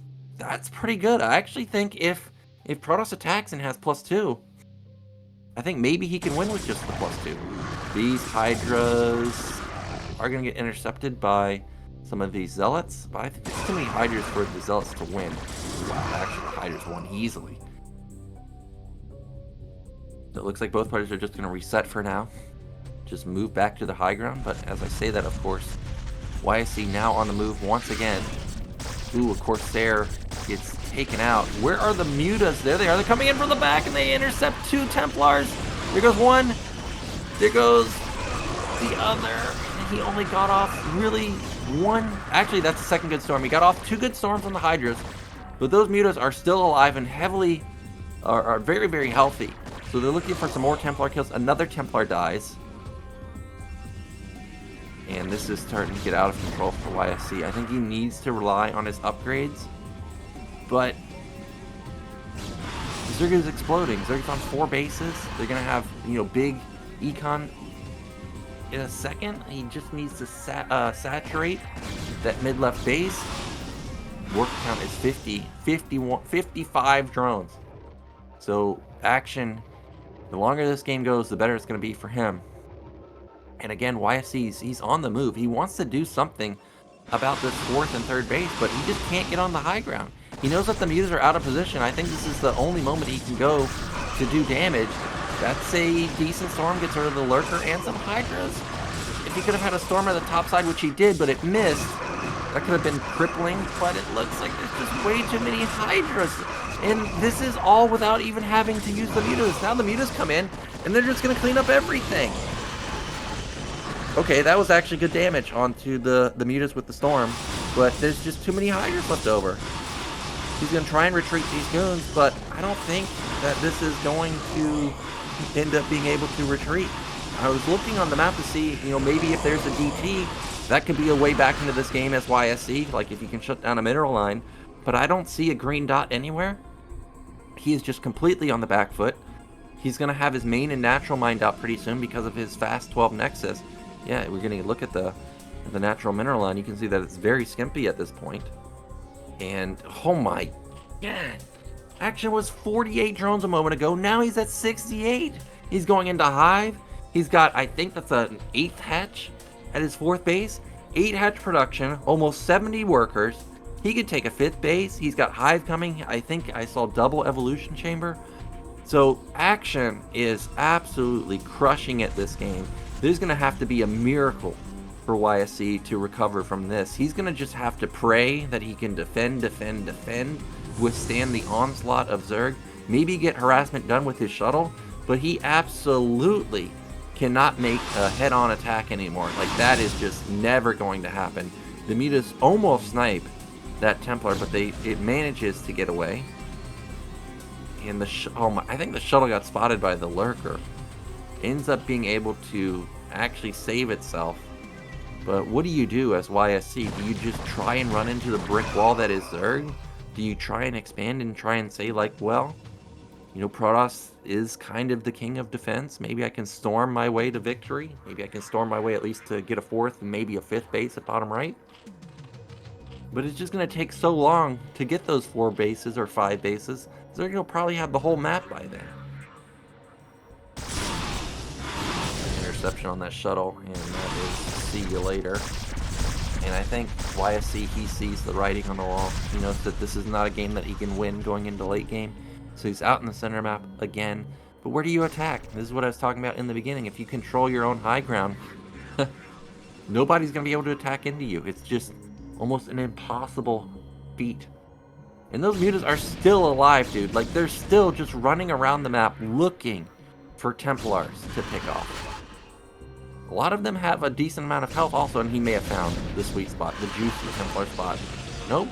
pretty good. I actually think if Protoss attacks and has +2, I think maybe he can win with just the +2. These Hydras are going to get intercepted by some of these Zealots, but I think there's too many Hydras for the Zealots to win. Wow, actually the Hydras won easily. So it looks like both parties are just going to reset for now. Just move back to the high ground, but as I say that, of course, YSC now on the move once again. Ooh, a Corsair gets taken out. Where are the mutas? There they are. They're coming in from the back, and they intercept 2 Templars. There goes one. There goes the other. And he only got off really 1. Actually, that's the second good storm. He got off 2 good storms on the Hydras, but those mutas are still alive and heavily are very, very healthy. So they're looking for some more Templar kills. Another Templar dies. And this is starting to get out of control for YSC. I think he needs to rely on his upgrades. But Zerg is exploding. Zerg's on 4 bases. They're going to have, big econ in a second. He just needs to saturate that mid-left base. Work count is 50, 51, 55 drones. So action, the longer this game goes, the better it's going to be for him. And again, YSC, he's on the move. He wants to do something about this 4th and 3rd base, but he just can't get on the high ground. He knows that the mutas are out of position. I think this is the only moment he can go to do damage. That's a decent storm, gets rid of the lurker and some Hydras. If he could have had a storm at the top side, which he did, but it missed, that could have been crippling, but it looks like there's just way too many Hydras. And this is all without even having to use the mutas. Now the mutas come in, and they're just going to clean up everything. Okay, that was actually good damage onto the mutas with the storm, but there's just too many Hydras left over. He's going to try and retreat these goons, but I don't think that this is going to end up being able to retreat. I was looking on the map to see, maybe if there's a DT, that could be a way back into this game as YSC, like if you can shut down a mineral line, but I don't see a green dot anywhere. He is just completely on the back foot. He's going to have his main and natural mined out pretty soon because of his fast 12 Nexus. Yeah, we're going to look at the natural mineral line. You can see that it's very skimpy at this point. And, oh my god. Action was 48 drones a moment ago. Now he's at 68. He's going into Hive. He's got, I think that's an 8th hatch at his 4th base. 8 hatch production, almost 70 workers. He could take a 5th base. He's got hive coming. I think I saw double evolution chamber. So Action is absolutely crushing it this game. There's going to have to be a miracle for YSC to recover from this. He's going to just have to pray that he can defend, withstand the onslaught of Zerg, maybe get harassment done with his shuttle, but he absolutely cannot make a head-on attack anymore. Like, that is just never going to happen. The Meadows almost snipe that Templar, but it manages to get away. And I think the shuttle got spotted by the Lurker. Ends up being able to actually save itself. But what do you do as YSC? Do you just try and run into the brick wall that is Zerg? Do you try and expand and try and say, like, well, you know, Protoss is kind of the king of defense. Maybe I can storm my way to victory. Maybe I can storm my way at least to get a 4th and maybe a 5th base at bottom right. But it's just going to take so long to get those 4 bases or 5 bases. Zerg will probably have the whole map by then. Interception on that shuttle, and that is see you later. And I think YSC, he sees the writing on the wall. He knows that this is not a game that he can win going into late game. So he's out in the center map again. But where do you attack? This is what I was talking about in the beginning. If you control your own high ground, nobody's going to be able to attack into you. It's just almost an impossible feat. And those mutas are still alive, dude. Like, they're still just running around the map looking for Templars to pick off. A lot of them have a decent amount of health also, and he may have found the sweet spot, the juicy Templar spot. Nope,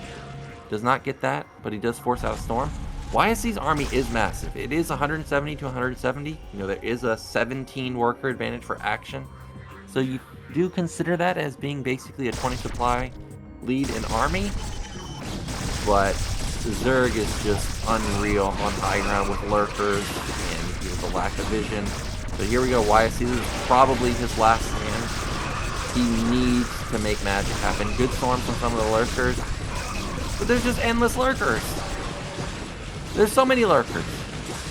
does not get that, but he does force out a storm. YSC's army is massive. It is 170 to 170. You know, there is a 17 worker advantage for Action. So you do consider that as being basically a 20 supply lead in army. But Zerg is just unreal on high ground with lurkers and, you know, the lack of vision. So here we go, YSC, this is probably his last stand. He needs to make magic happen. Good storm from some of the lurkers. But there's just endless lurkers. There's so many lurkers.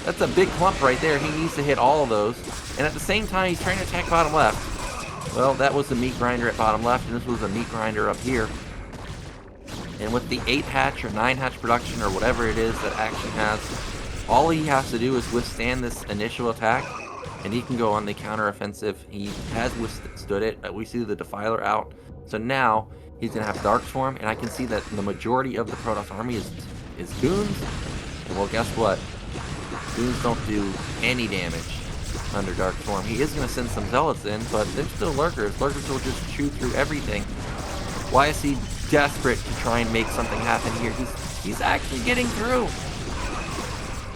That's a big clump right there. He needs to hit all of those. And at the same time, he's trying to attack bottom left. Well, that was the meat grinder at bottom left, and this was the meat grinder up here. And with the 8 hatch or 9 hatch production or whatever it is that Action has, all he has to do is withstand this initial attack, and he can go on the counter-offensive. He has withstood it. We see the Defiler out. So now he's going to have Dark Swarm, and I can see that the majority of the Protoss army is Goons. And well, guess what? Goons don't do any damage under Dark Swarm. He is going to send some Zealots in, but they're still Lurkers. Lurkers will just chew through everything. YSC desperate to try and make something happen here. He's actually getting through.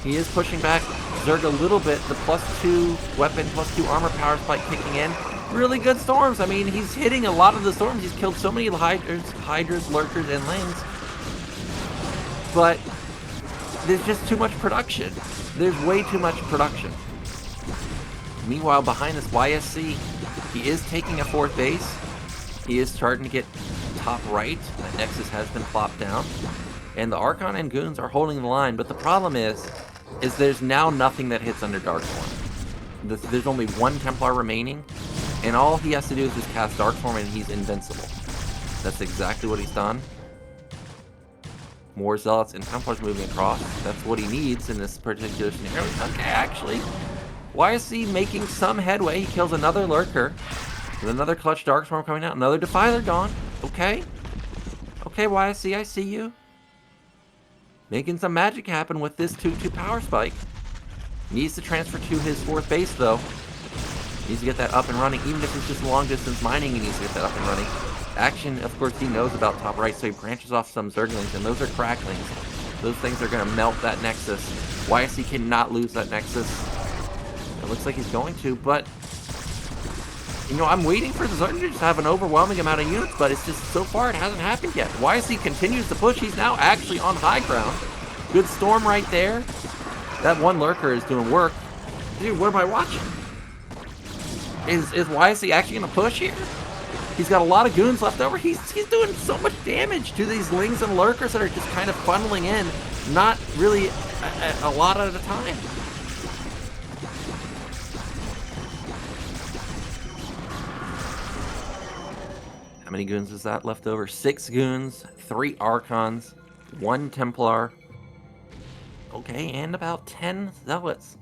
He is pushing back Zerg a little bit. The +2 weapon, +2 armor power spike kicking in. Really good storms. I mean, he's hitting a lot of the storms. He's killed so many Hydras, Lurkers, and Lings. But there's just too much production. There's way too much production. Meanwhile, behind this YSC, he is taking a 4th base. He is starting to get top right. That Nexus has been plopped down. And the Archon and Goons are holding the line. But the problem is there's now nothing that hits under Dark Swarm. There's only 1 Templar remaining. And all he has to do is just cast Dark Swarm and he's invincible. That's exactly what he's done. More Zealots and Templars moving across. That's what he needs in this particular scenario. Okay, actually, YSC making some headway. He kills another Lurker. With another clutch Dark Swarm coming out. Another Defiler gone. Okay. Okay, YSC, I see you. Making some magic happen with this 2-2 power spike. Needs to transfer to his 4th base, though. Needs to get that up and running. Even if it's just long distance mining, he needs to get that up and running. Action, of course, he knows about top right, so he branches off some Zerglings, and those are cracklings. Those things are going to melt that Nexus. YSC cannot lose that Nexus. It looks like he's going to, but you know, I'm waiting for the Zerg to just have an overwhelming amount of units, but it's just, so far, it hasn't happened yet. YSC continues to push. He's now actually on high ground. Good storm right there. That 1 Lurker is doing work. Dude, what am I watching? Is YSC actually going to push here? He's got a lot of Goons left over. He's doing so much damage to these Lings and Lurkers that are just kind of funneling in. Not really a lot at a time. many goons is that left over? 6 goons, 3 Archons, 1 Templar. Okay, and about 10 Zealots.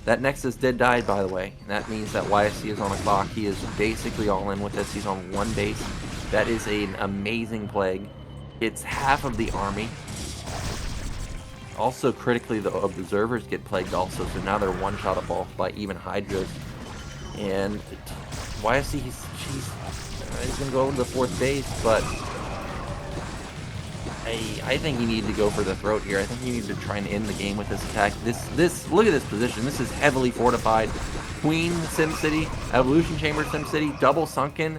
That Nexus did die, by the way. That means that YSC is on the clock. He is basically all in with this. He's on 1 base. That is an amazing plague. It's half of the army. Also, critically, the observers get plagued also, so now they're one-shotable by even Hydras. And YSC, he's going to go to the 4th base, but I think you need to go for the throat here. I think you need to try and end the game with this attack. Look at this position. This is heavily fortified. Queen SimCity, Evolution Chamber SimCity, double sunken,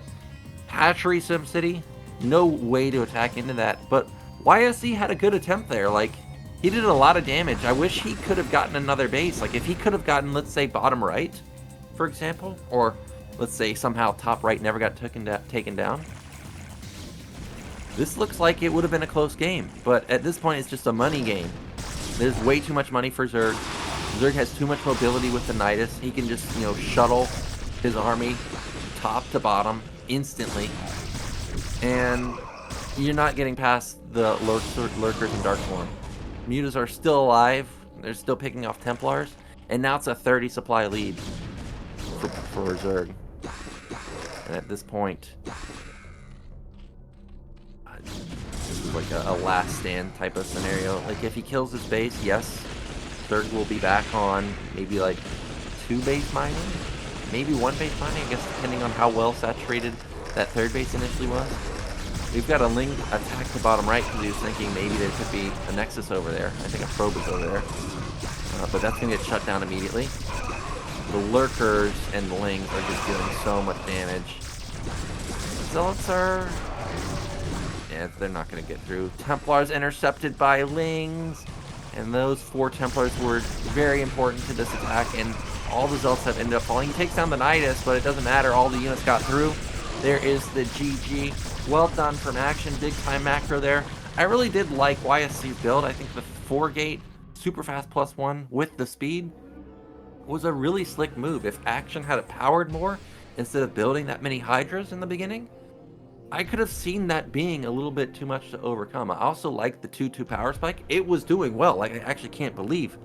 hatchery SimCity. No way to attack into that. But YSC had a good attempt there. Like, he did a lot of damage. I wish he could have gotten another base. Like, if he could have gotten, let's say, bottom right, for example, or let's say somehow top right never got taken down. This looks like it would have been a close game, but at this point it's just a money game. There's way too much money for Zerg. Zerg has too much mobility with the Nidus. He can just, shuttle his army top to bottom instantly. And you're not getting past the Lurkers and Darksworn. Mutas are still alive. They're still picking off Templars. And now it's a 30 supply lead for Zerg. And at this point, this is like a last stand type of scenario. Like, if he kills his base, yes, Zerg will be back on maybe like 2 base mining, maybe 1 base mining, I guess, depending on how well saturated that 3rd base initially was. We've got a Ling attack to bottom right because he was thinking maybe there could be a Nexus over there. I think a probe is over there. But that's going to get shut down immediately. The Lurkers and the Lings are just doing so much damage. Zealots are... yeah, they're not going to get through. Templars intercepted by Lings. And those 4 Templars were very important to this attack. And all the Zealots have ended up falling. He takes down the Nidus, but it doesn't matter. All the units got through. There is the GG. Well done from Action. Big time macro there. I really did like YSC's build. I think the 4-gate super fast +1 with the speed was a really slick move. If Action had it powered more instead of building that many Hydras in the beginning, I could have seen that being a little bit too much to overcome. I also liked the 2-2 power spike. It was doing well. Like, I actually can't believe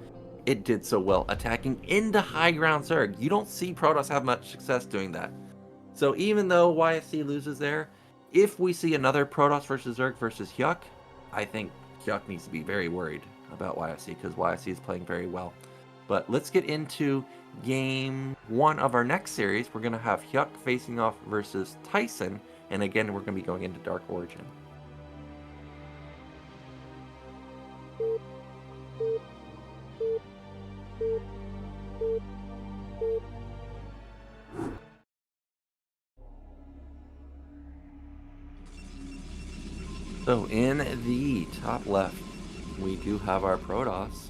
it did so well attacking into high ground Zerg. You don't see Protoss have much success doing that. So even though YSC loses there, if we see another Protoss versus Zerg versus Hyuk, I think Hyuk needs to be very worried about YSC because YSC is playing very well. But let's get into game 1 of our next series. We're going to have Hyuk facing off versus Tyson. And again, we're going to be going into Dark Origin. So in the top left, we do have our Protoss.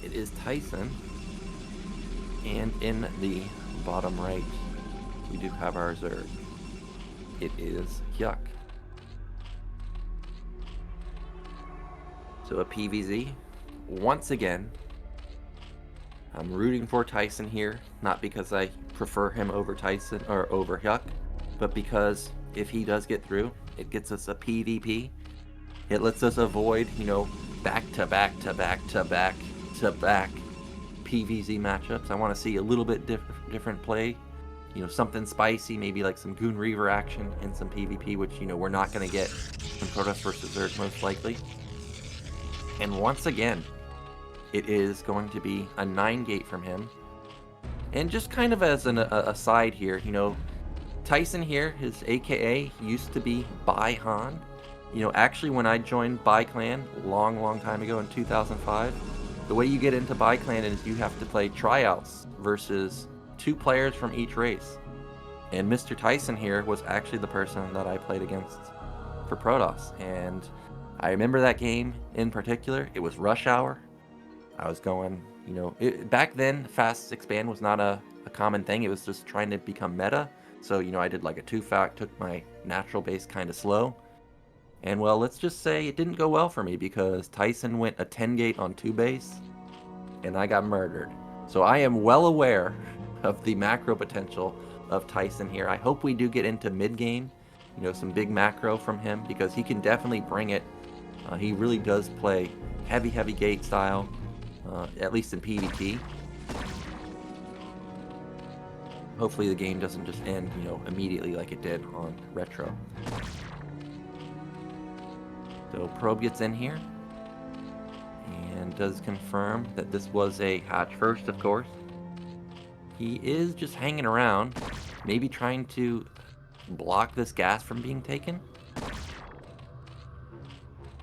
It is Tyson. And in the bottom right, we do have our Zerg. It is Hyuk. So a PVZ. Once again, I'm rooting for Tyson here, not because I prefer him over Tyson or over Hyuk, but because if he does get through, it gets us a PvP. It lets us avoid, back to back PVZ matchups. I want to see a little bit different play. Something spicy, maybe like some Goon Reaver action and some PvP, which, we're not going to get in Protoss versus Zerg most likely. And once again, it is going to be a 9-gate from him. And just kind of as an aside here, Tyson here, his AKA used to be Bai Han. Actually when I joined Bai Clan long time ago in 2005, the way you get into Bai Clan is you have to play tryouts versus 2 players from each race. And Mr. Tyson here was actually the person that I played against for Protoss. And I remember that game in particular. It was rush hour. I was going, back then fast expand was not a common thing. It was just trying to become meta. So, I did like a 2-fact, took my natural base kind of slow. And well, let's just say it didn't go well for me because Tyson went a 10-gate on 2 base and I got murdered. So I am well aware of the macro potential of Tyson here. I hope we do get into mid-game you know, some big macro from him, because he can definitely bring it. He really does play heavy gate style, at least in PvP. Hopefully the game doesn't just end, you know, immediately like it did on Retro. So Probe gets in here and does confirm that this was a hatch first, of course. He is just hanging around, maybe trying to block this gas from being taken.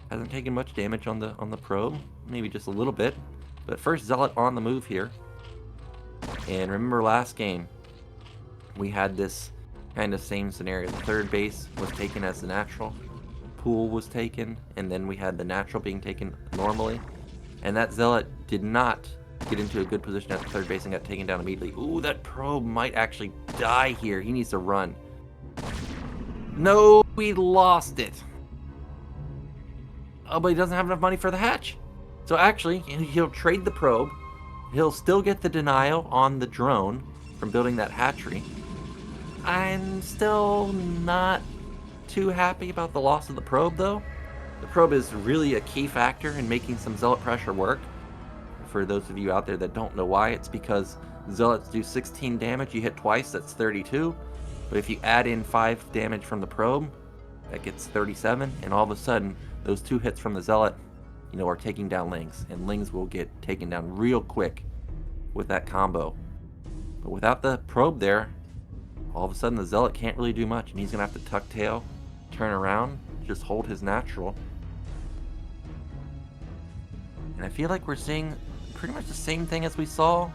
Hasn't taken much damage on the probe, maybe just a little bit. But first Zealot on the move here. And remember last game, we had this kind of same scenario. The third base was taken as the natural, pool was taken, and then we had the natural being taken normally. And that Zealot did not get into a good position at the third base and got taken down immediately. Ooh, that probe might actually die here. He needs to run. No, we lost it. Oh, but he doesn't have enough money for the hatch. So actually, he'll trade the probe. He'll still get the denial on the drone from building that hatchery. I'm still not too happy about the loss of the probe, though. The probe is really a key factor in making some Zealot pressure work. For those of you out there that don't know why, it's because Zealots do 16 damage. You hit twice, that's 32. But if you add in 5 damage from the probe, that gets 37. And all of a sudden, those 2 hits from the Zealot, you know, are taking down Lings. And Lings will get taken down real quick with that combo. But without the probe there, all of a sudden the Zealot can't really do much. And he's going to have to tuck tail, turn around, just hold his natural. And I feel like we're seeing pretty much the same thing as we saw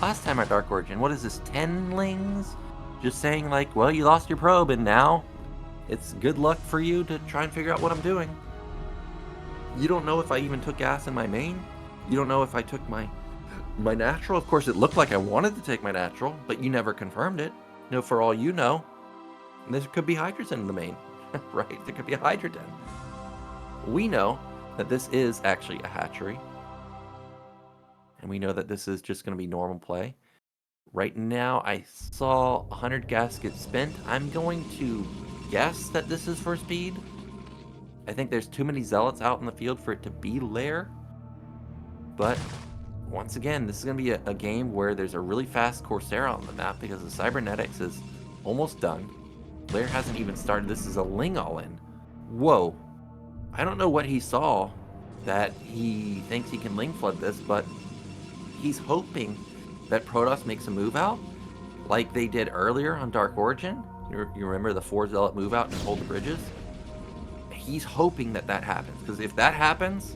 last time at Dark Origin. What is this, 10 Lings? Just saying like, well, you lost your probe and now it's good luck for you to try and figure out what I'm doing. You don't know if I even took gas in my main. You don't know if I took my natural. Of course, it looked like I wanted to take my natural, but you never confirmed it. You know, for all you know, there could be hydrogen in the main, right? There could be a hydrogen. We know that this is actually a hatchery. And we know that this is just going to be normal play. Right now, I saw 100 gas get spent. I'm going to guess that this is for speed. I think there's too many Zealots out in the field for it to be Lair. But once again, this is going to be a game where there's a really fast Corsair on the map because the Cybernetics is almost done. Lair hasn't even started. This is a Ling all-in. Whoa. I don't know what he saw that he thinks he can Ling flood this, but he's hoping that Protoss makes a move out like they did earlier on Dark Origin. You remember the 4 Zealot move out and hold the bridges? He's hoping that that happens, because if that happens,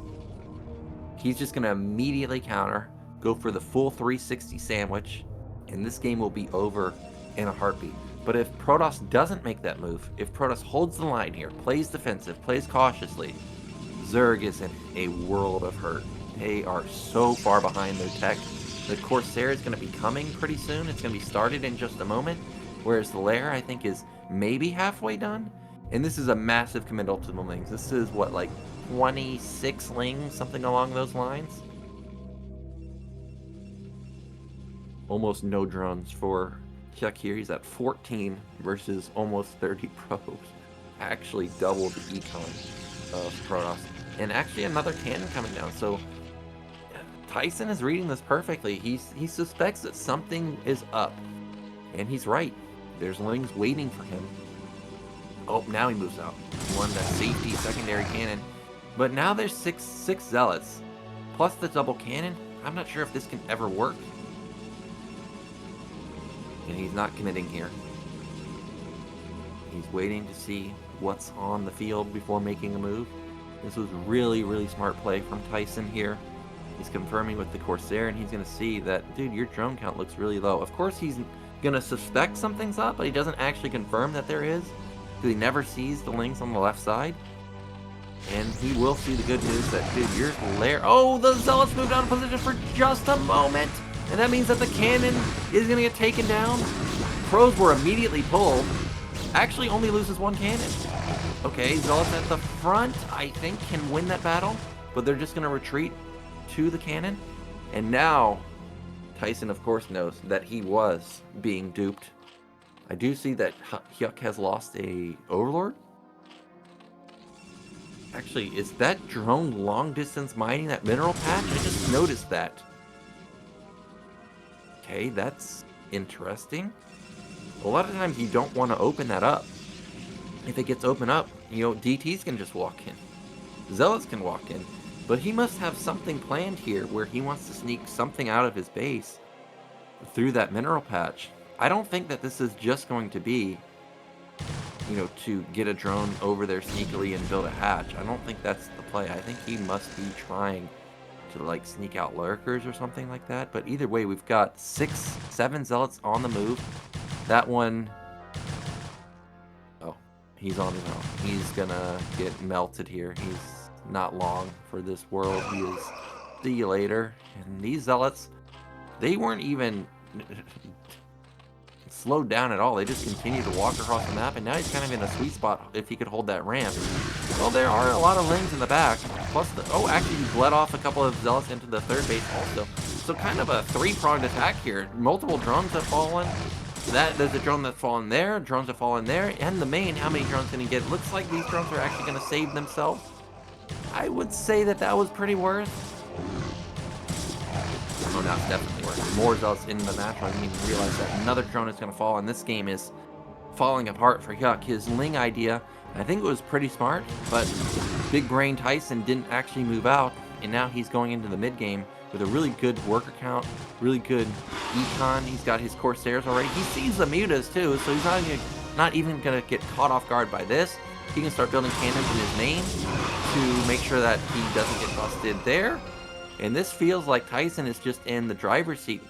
he's just going to immediately counter, go for the full 360 sandwich, and this game will be over in a heartbeat. But if Protoss doesn't make that move, if Protoss holds the line here, plays defensive, plays cautiously, Zerg is in a world of hurt. They are so far behind their tech. The Corsair is going to be coming pretty soon. It's going to be started in just a moment. Whereas the Lair, I think, is maybe halfway done. And this is a massive committal to the Lings. This is, what, like 26 Lings, something along those lines? Almost no drones for Hyuk here. He's at 14 versus almost 30 probes. Actually double the econ of Protoss. And actually another cannon coming down. So Tyson is reading this perfectly. He suspects that something is up. And he's right. There's Lings waiting for him. Oh, now he moves out. He won that safety secondary cannon. But now there's six Zealots. Plus the double cannon. I'm not sure if this can ever work. And he's not committing here. He's waiting to see what's on the field before making a move. This was really, really smart play from Tyson here. He's confirming with the Corsair, and he's going to see that, dude, your drone count looks really low. Of course, he's going to suspect something's up, but he doesn't actually confirm that there is, because he never sees the Lings on the left side. And he will see the good news that, dude, your Lair... Oh, the Zealots moved out of position for just a moment! And that means that the cannon is going to get taken down. Pros were immediately pulled. Actually only loses one cannon. Okay, Zealots at the front, I think, can win that battle. But they're just going to retreat to the cannon. And now, Tyson, of course, knows that he was being duped. I do see that Hyuk has lost a Overlord. Actually, is that drone long distance mining that mineral patch? I just noticed that. Okay, that's interesting. A lot of times you don't want to open that up. If it gets opened up, you know, DTs can just walk in. Zealots can walk in. But he must have something planned here where he wants to sneak something out of his base through that mineral patch. I don't think that this is just going to be, you know, to get a drone over there sneakily and build a hatch. I don't think that's the play. I think he must be trying to, like, sneak out lurkers or something like that. But either way, we've got 7 zealots on the move. That one... Oh, he's on his own. He's gonna get melted here. He's not long for this world. He is... See you later. And these zealots, they weren't even... slowed down at all. They just continue to walk across the map, and now he's kind of in a sweet spot if he could hold that ramp. Well, there are a lot of lanes in the back. Plus, actually, he bled off a couple of zealots into the third base also. So kind of a three-pronged attack here. Multiple drones have fallen. There's a drone that's fallen there, drones have fallen there, and the main, how many drones can he get? Looks like these drones are actually going to save themselves. I would say that that was pretty worth. Oh, now it's definitely worth. More zealots in the match. I didn't even realize that another drone is going to fall, and this game is falling apart for Hyuk. His Ling idea, I think it was pretty smart, but Big Brain Tyson didn't actually move out, and now he's going into the mid game with a really good worker count, really good econ. He's got his Corsairs already. He sees the mutas too, so he's not even going to get caught off guard by this. He can start building cannons in his main to make sure that he doesn't get busted there. And this feels like Tyson is just in the driver's seat.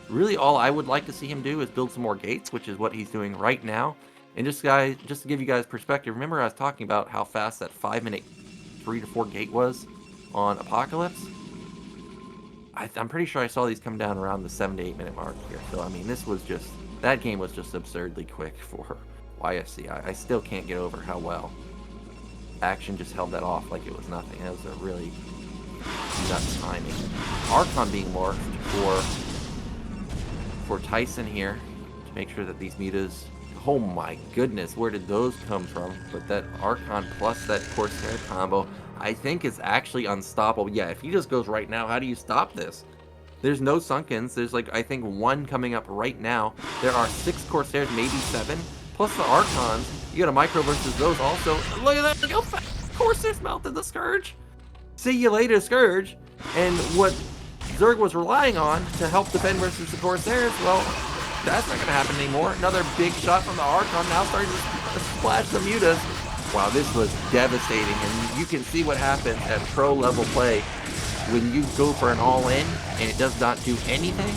Really, all I would like to see him do is build some more gates, which is what he's doing right now. And just to give you guys perspective, remember I was talking about how fast that 5-minute 3 to 4 gate was on Apocalypse? I'm pretty sure I saw these come down around the 7 to 8 minute mark here. So, I mean, that game was just absurdly quick for YSC. I still can't get over how well Action just held that off like it was nothing. That was a really nuts timing. Archon being morphed for Tyson here to make sure that these mutas... Oh my goodness, where did those come from? But that Archon plus that Corsair combo, I think is actually unstoppable. Yeah, if he just goes right now, how do you stop this? There's no Sunkens. There's like, I think 1 coming up right now. There are 6 Corsairs, maybe 7. Plus the Archons. You got a micro versus those also. Look at that. Look how fast Corsairs melted the Scourge. See you later, Scourge. And what Zerg was relying on to help defend versus the Corsairs, well, that's not going to happen anymore. Another big shot from the Archon, now starting to splash the mutas. Wow, this was devastating, and you can see what happens at pro level play when you go for an all-in and it does not do anything.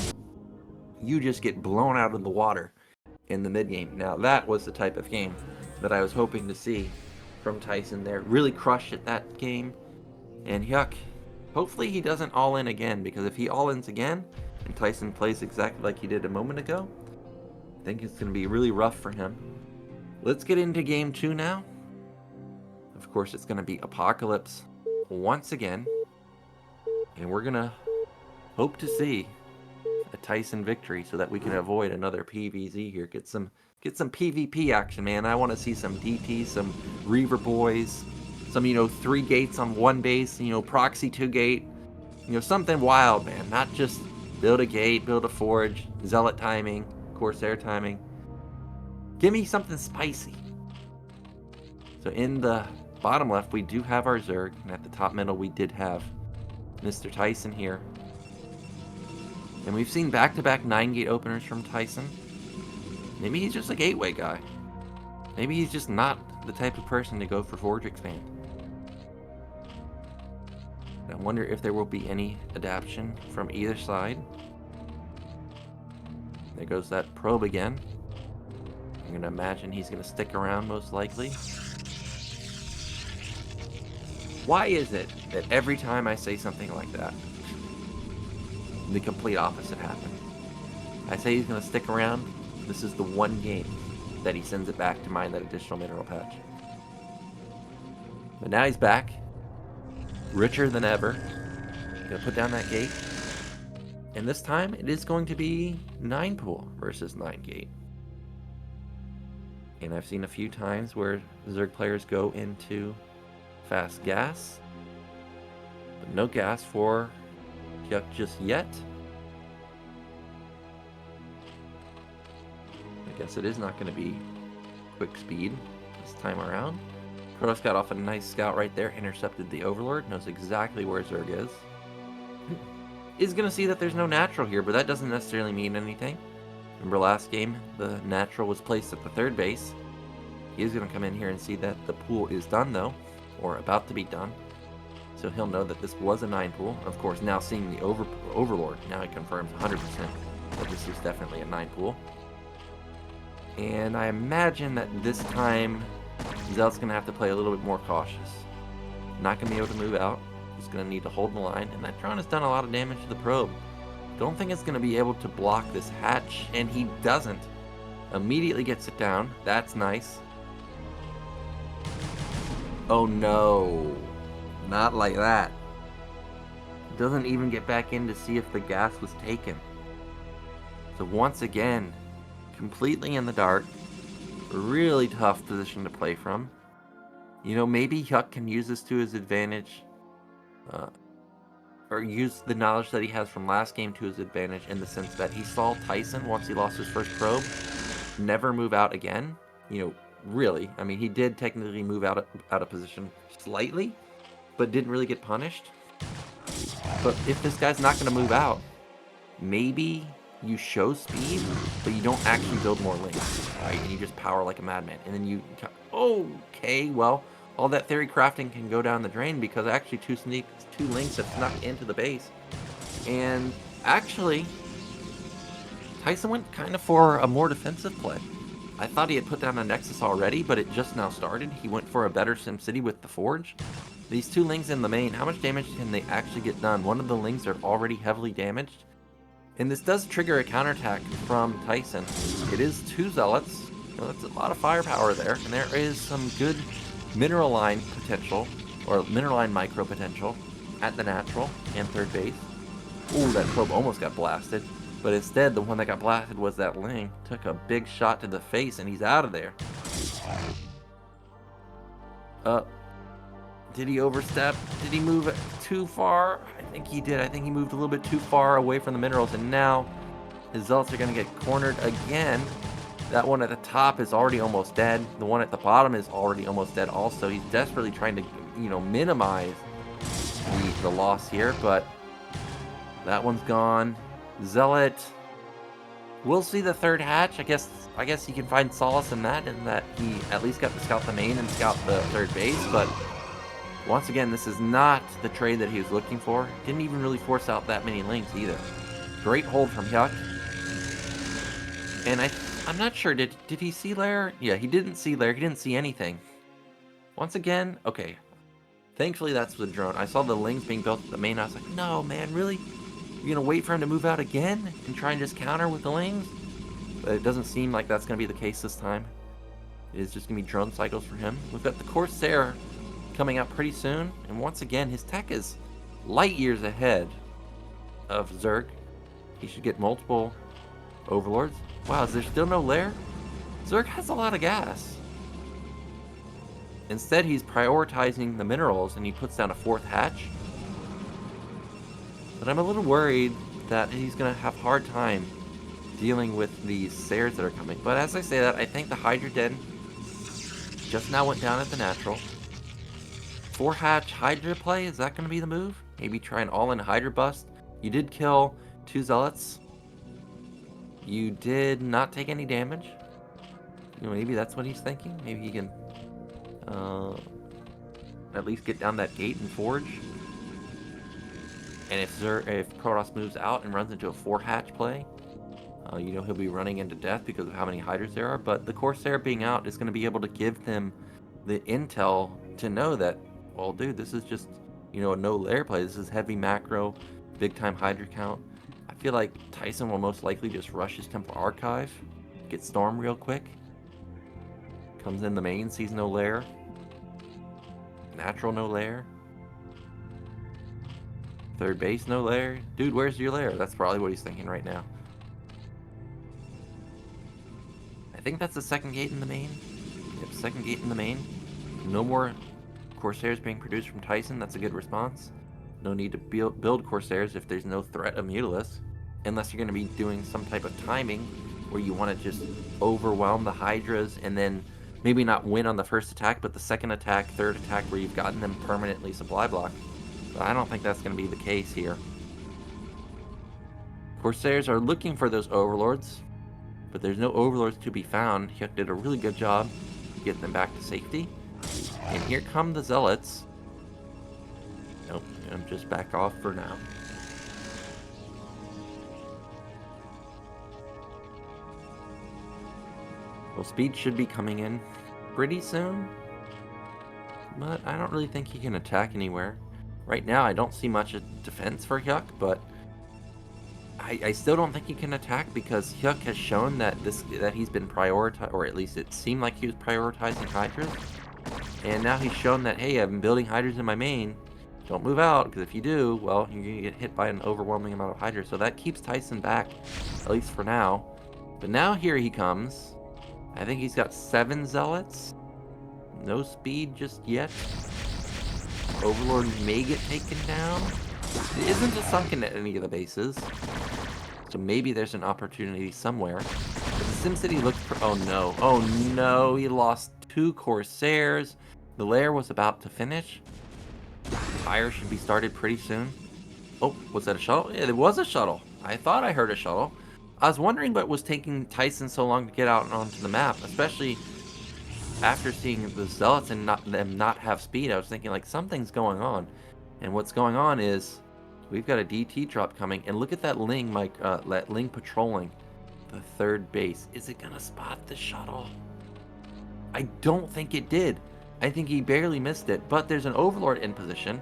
You just get blown out of the water in the mid game. Now that was the type of game that I was hoping to see from Tyson there. Really crushed at that game. And Hyuk, hopefully he doesn't all-in again, because if he all-ins again and Tyson plays exactly like he did a moment ago, I think it's going to be really rough for him. Let's get into game 2 now. Of course, it's going to be Apocalypse once again, and we're going to hope to see a Tyson victory so that we can avoid another PvZ here. Get some PvP action, man. I want to see some DT, some Reaver boys, some, 3 gates on 1 base, Proxy 2 gate, something wild, man. Not just build a gate, build a forge, Zealot timing, Corsair timing. Give me something spicy. So in the bottom left, we do have our Zerg, and at the top middle, we did have Mr. Tyson here. And we've seen back-to-back 9-gate openers from Tyson. Maybe he's just a gateway guy. Maybe he's just not the type of person to go for Forge Expand. I wonder if there will be any adaptation from either side. There goes that probe again. I'm going to imagine he's going to stick around most likely. Why is it that every time I say something like that, the complete opposite happens? I say he's going to stick around. This is the one game that he sends it back to mine that additional mineral patch. But now he's back, richer than ever. Gonna put down that gate. And this time it is going to be 9 pool versus 9 gate. And I've seen a few times where Zerg players go into fast gas, but no gas for Hyuk just yet. I guess it is not going to be quick speed this time around. Preuss got off a nice scout right there, intercepted the Overlord, knows exactly where Zerg is. Is going to see that there's no natural here, but that doesn't necessarily mean anything. Remember last game, the natural was placed at the third base. He is going to come in here and see that the pool is done though, or about to be done. So he'll know that this was a 9 pool. Of course, now seeing the Overlord, now he confirms 100% that this is definitely a 9 pool. And I imagine that this time, Zealot's going to have to play a little bit more cautious. Not going to be able to move out. He's going to need to hold the line. And that drone has done a lot of damage to the probe. Don't think it's going to be able to block this hatch. And he doesn't. Immediately gets it down. That's nice. Oh no. Not like that. Doesn't even get back in to see if the gas was taken. So once again, completely in the dark. Really tough position to play from. You know, maybe Hyuk can use this to his advantage. Or use the knowledge that he has from last game to his advantage in the sense that he saw Tyson, once he lost his first probe, never move out again. You know, really. I mean, he did technically move out of position slightly, but didn't really get punished. But if this guy's not going to move out, maybe you show speed, but you don't actually build more links, right? And you just power like a madman. And then you... Okay, well, all that theory crafting can go down the drain because actually two links have snuck into the base. And actually, Tyson went kind of for a more defensive play. I thought he had put down a Nexus already, but it just now started. He went for a better SimCity with the Forge. These 2 links in the main, how much damage can they actually get done? One of the links are already heavily damaged. And this does trigger a counterattack from Tyson. It is 2 Zealots. You know, that's a lot of firepower there. And there is some good mineral line potential, or mineral line micro potential, at the natural and third base. Ooh, that probe almost got blasted. But instead, the one that got blasted was that Ling. Took a big shot to the face, and he's out of there. Did he overstep? Did he move too far? I think he did. I think he moved a little bit too far away from the minerals, and now his Zealots are going to get cornered again. That one at the top is already almost dead. The one at the bottom is already almost dead also. He's desperately trying to, you know, minimize the loss here, but that one's gone. Zealot will see the third hatch. I guess he can find solace in that he at least got to scout the main and scout the third base, but once again, this is not the trade that he was looking for. Didn't even really force out that many links either. Great hold from Hyuk. And I'm not sure, did he see lair? Yeah, he didn't see lair. He didn't see anything. Once again, okay. Thankfully, that's the drone. I saw the links being built at the main. I was like, no, man, really? You're going to wait for him to move out again and try and just counter with the lings? But it doesn't seem like that's going to be the case this time. It is just going to be drone cycles for him. We've got the Corsair coming out pretty soon. And once again, his tech is light years ahead of Zerg. He should get multiple Overlords. Wow, is there still no lair? Zerg has a lot of gas. Instead, he's prioritizing the minerals and he puts down a 4th hatch. But I'm a little worried that he's going to have a hard time dealing with these Sayers that are coming. But as I say that, I think the Hydra Den just now went down at the natural. 4 hatch Hydra play, is that going to be the move? Maybe try an all-in Hydra bust. You did kill 2 Zealots. You did not take any damage. You know, maybe that's what he's thinking. Maybe he can at least get down that gate and forge. And if Protoss moves out and runs into a 4 hatch play, you know he'll be running into death because of how many Hydras there are. But the Corsair being out is going to be able to give them the intel to know that, well, dude, this is just, you know, a no lair play. This is heavy macro, big time Hydra count. I feel like Tyson will most likely just rush his Temple Archive, get Storm real quick. Comes in the main, sees no lair. Natural no lair. Third base no lair. Dude, where's your lair? That's probably what he's thinking right now. I think that's the second gate in the main. Yep, second gate in the main. No more Corsairs being produced from Tyson. That's a good response. No need to build Corsairs if there's no threat of Mutalisk. Unless you're going to be doing some type of timing where you want to just overwhelm the Hydras and then maybe not win on the first attack, but the second attack, third attack, where you've gotten them permanently supply blocked. But I don't think that's going to be the case here. Corsairs are looking for those Overlords, but there's no Overlords to be found. Hyuk did a really good job getting them back to safety. And here come the Zealots. Nope, I'm just back off for now. Well, speed should be coming in pretty soon, but I don't really think he can attack anywhere. Right now, I don't see much defense for Hyuk, but I still don't think he can attack because Hyuk has shown that he's been prioritizing, or at least it seemed like he was prioritizing Hydras. And now he's shown that, hey, I've been building Hydras in my main. Don't move out, because if you do, well, you're going to get hit by an overwhelming amount of Hydras. So that keeps Tyson back, at least for now. But now here he comes. I think he's got 7 Zealots. No speed just yet. Overlord may get taken down. It isn't just sunken at any of the bases. So maybe there's an opportunity somewhere. But the SimCity looks... oh no. Oh no, he lost 2 Corsairs. The lair was about to finish. Fire should be started pretty soon. Oh, was that a shuttle? Yeah, it was a shuttle. I thought I heard a shuttle. I was wondering what was taking Tyson so long to get out onto the map, especially after seeing the Zealots and them not have speed. I was thinking, like, something's going on. And what's going on is we've got a DT drop coming, and look at that Ling, that Ling patrolling the third base. Is it gonna spot the shuttle? I don't think it did. I think he barely missed it, but there's an Overlord in position,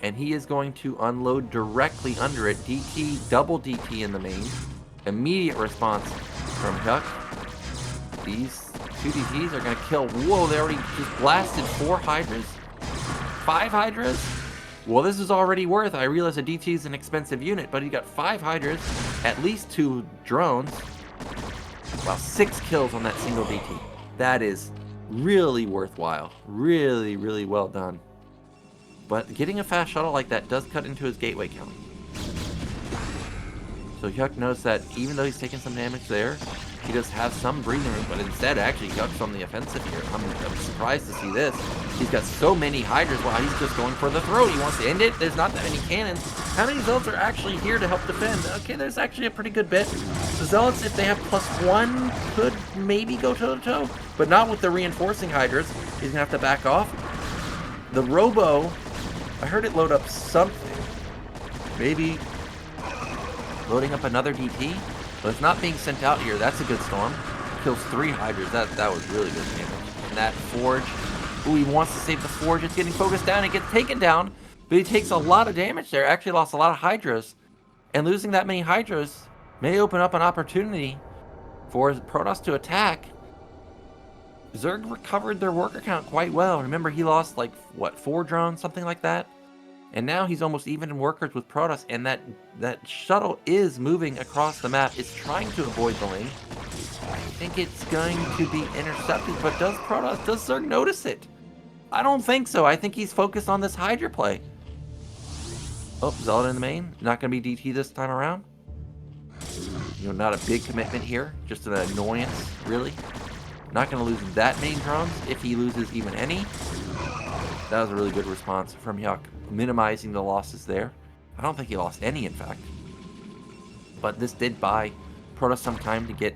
and he is going to unload directly under it. DT, double DT in the main. Immediate response from Hyuk. These 2 DTs are going to kill. Whoa, they already just blasted 4 Hydras. 5 Hydras? Well, this is already worth. I realize a DT is an expensive unit, but he got 5 Hydras, at least 2 drones. Wow, 6 kills on that single DT. That is really worthwhile. Really, really well done. But getting a fast shuttle like that does cut into his gateway count. So Hyuk knows that even though he's taking some damage there, he does have some breathing room, but instead, actually, Hyuk's on the offensive here. I'm surprised to see this. He's got so many Hydras while he's just going for the throat. He wants to end it. There's not that many cannons. How many Zealots are actually here to help defend? Okay, there's actually a pretty good bit. The Zealots, if they have +1, could maybe go toe-to-toe, but not with the reinforcing Hydras. He's going to have to back off. The Robo, I heard it load up something. Maybe loading up another DT, but it's not being sent out here. That's a good storm. Kills 3 Hydras. That was really good damage. And that Forge, ooh, he wants to save the Forge. It's getting focused down. It gets taken down, but he takes a lot of damage there. Actually lost a lot of Hydras, and losing that many Hydras may open up an opportunity for Protoss to attack. Zerg recovered their worker count quite well. Remember, he lost like, what, 4 drones, something like that? And now he's almost even in workers with Protoss, and that shuttle is moving across the map. It's trying to avoid the Ling. I think it's going to be intercepted, but does Zerg notice it? I don't think so. I think he's focused on this Hydra play. Oh, Zealot in the main. Not going to be DT this time around. You know, not a big commitment here. Just an annoyance, really. Not going to lose that many drones if he loses even any. That was a really good response from Hyuk, minimizing the losses there. I don't think he lost any, in fact. But this did buy Protoss some time to get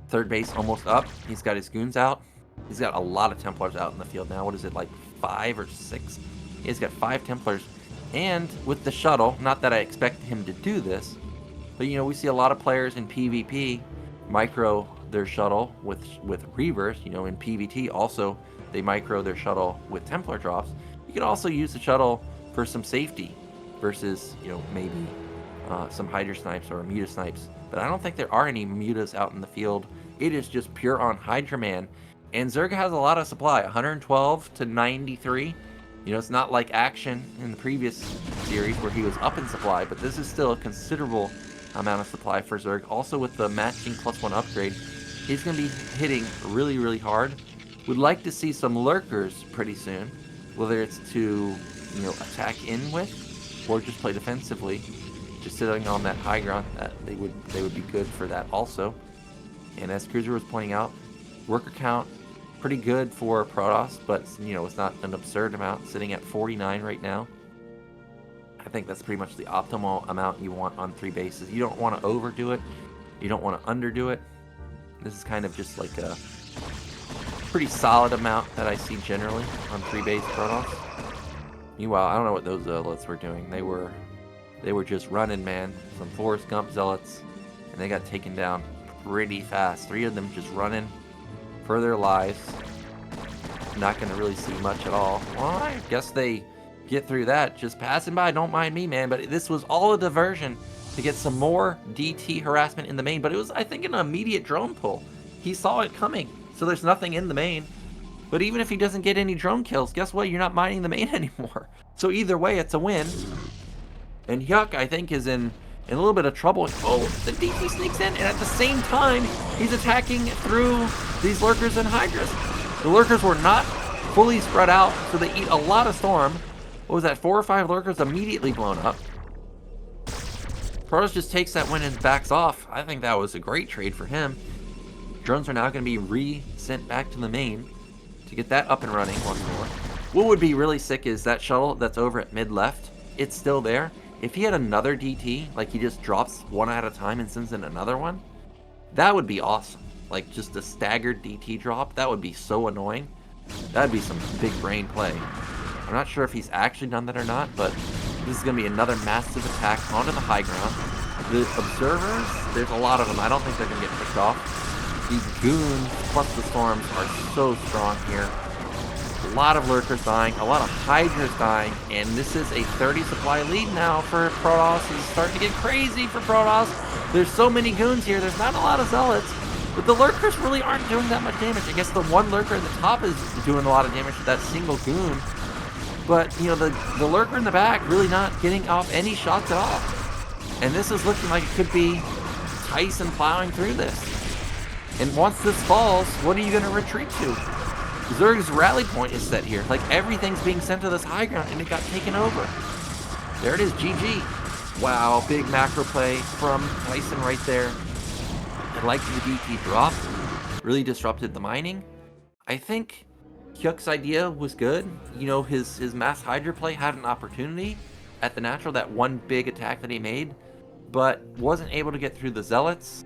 third base almost up. He's got his goons out. He's got a lot of Templars out in the field now. What is it, like 5 or 6? He's got 5 Templars. And with the shuttle, not that I expect him to do this, but you know, we see a lot of players in PvP micro their shuttle with Reavers. You know, in PvT also, they micro their shuttle with Templar drops. You can also use the shuttle for some safety versus, you know, maybe some Hydra snipes or Muta snipes. But I don't think there are any Mutas out in the field. It is just pure on Hydra Man. And Zerg has a lot of supply, 112 to 93. You know, it's not like Action in the previous series where he was up in supply, but this is still a considerable amount of supply for Zerg. Also with the matching +1 upgrade, he's going to be hitting really, really hard. Would like to see some lurkers pretty soon, whether it's to, attack in with, or just play defensively. Just sitting on that high ground, that they would be good for that also. And as Krrrrzzz was pointing out, worker count pretty good for Protoss, but it's not an absurd amount, sitting at 49 right now. I think that's pretty much the optimal amount you want on 3 bases. You don't want to overdo it, you don't want to underdo it. This is kind of just like a pretty solid amount that I see generally on 3 base Protoss. Meanwhile, I don't know what those zealots were doing. They were just running, man. Some Forrest Gump zealots, and they got taken down pretty fast. 3 of them just running for their lives. Not going to really see much at all. Well, I guess they get through that. Just passing by, don't mind me, man. But this was all a diversion to get some more DT harassment in the main. But it was, I think, an immediate drone pull. He saw it coming, so there's nothing in the main. But even if he doesn't get any drone kills, guess what? You're not mining the main anymore. So either way, it's a win. And Hyuk, I think, is in a little bit of trouble. Oh, the DT sneaks in, and at the same time, he's attacking through these lurkers and hydras. The lurkers were not fully spread out, so they eat a lot of storm. What was that, 4 or 5 lurkers immediately blown up. Protoss just takes that win and backs off. I think that was a great trade for him. Drones are now going to be re-sent back to the main to get that up and running once more. What would be really sick is that shuttle that's over at mid left. It's still there. If he had another DT, like he just drops one at a time and sends in another one, that would be awesome. Like just a staggered DT drop, that would be so annoying. That'd be some big brain play. I'm not sure if he's actually done that or not, but this is going to be another massive attack onto the high ground. The observers, there's a lot of them. I don't think they're going to get picked off. The goons plus the storms are so strong here. A lot of lurkers dying, a lot of hydras dying, and this is a 30 supply lead now for Protoss. It's starting to get crazy for Protoss. There's so many goons here, there's not a lot of zealots, but the lurkers really aren't doing that much damage. I guess the one lurker at the top is doing a lot of damage to that single goon, but the lurker in the back really not getting off any shots at all. And this is looking like it could be Tyson plowing through this. And once this falls, what are you going to retreat to? Zerg's rally point is set here. Like, everything's being sent to this high ground, and it got taken over. There it is, GG. Wow, big macro play from Tyson right there. I liked the DT drop. Really disrupted the mining. I think Hyuk's idea was good. His mass hydra play had an opportunity at the natural, that one big attack that he made, but wasn't able to get through the zealots.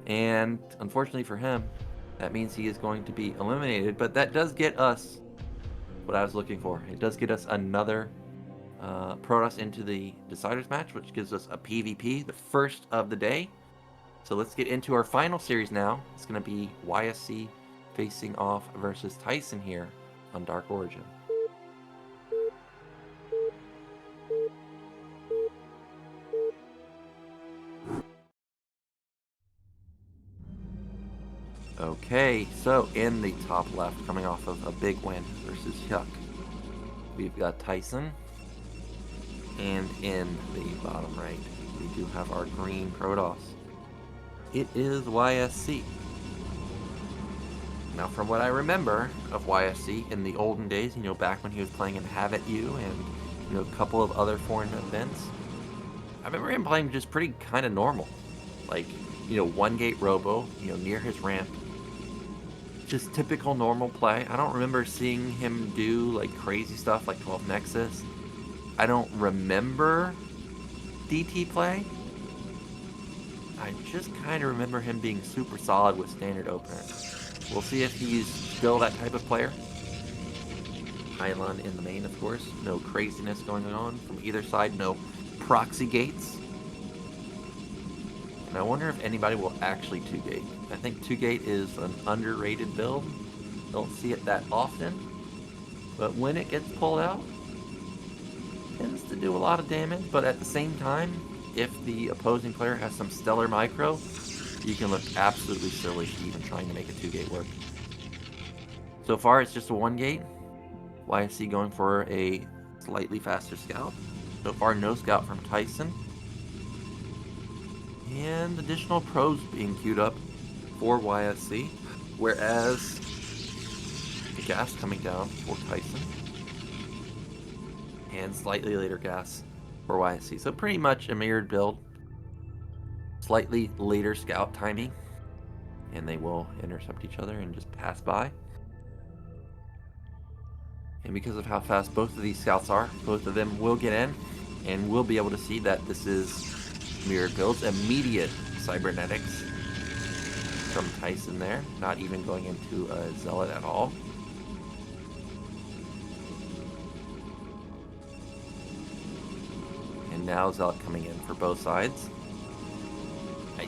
And unfortunately for him, that means he is going to be eliminated, but that does get us what I was looking for. It does get us another Protoss into the Deciders match, which gives us a PvP, the first of the day. So let's get into our final series now. It's going to be YSC facing off versus Tyson here on Dark Origin. Okay, so in the top left, coming off of a big win versus Hyuk, we've got Tyson. And in the bottom right, we do have our green Protoss. It is YSC. Now, from what I remember of YSC in the olden days, back when he was playing in Have At You and, a couple of other foreign events, I remember him playing just pretty kind of normal. Like, one gate robo, near his ramp. Just typical normal play. I don't remember seeing him do like crazy stuff like 12 Nexus. I don't remember DT play. I just kind of remember him being super solid with standard opener. We'll see if he's still that type of player. Pylon in the main, of course. No craziness going on from either side. No proxy gates. And I wonder if anybody will actually 2-gate. I think 2-gate is an underrated build. Don't see it that often. But when it gets pulled out, it tends to do a lot of damage. But at the same time, if the opposing player has some stellar micro, you can look absolutely silly even trying to make a 2-gate work. So far, it's just a 1-gate. YSC going for a slightly faster scout. So far, no scout from Tyson. And additional pros being queued up for YSC, whereas gas coming down for Tyson. And slightly later gas for YSC. So pretty much a mirrored build. Slightly later scout timing. And they will intercept each other and just pass by. And because of how fast both of these scouts are, both of them will get in. And we'll be able to see that this is mirrored builds. Immediate cybernetics from Tyson there. Not even going into a zealot at all. And now zealot coming in for both sides. I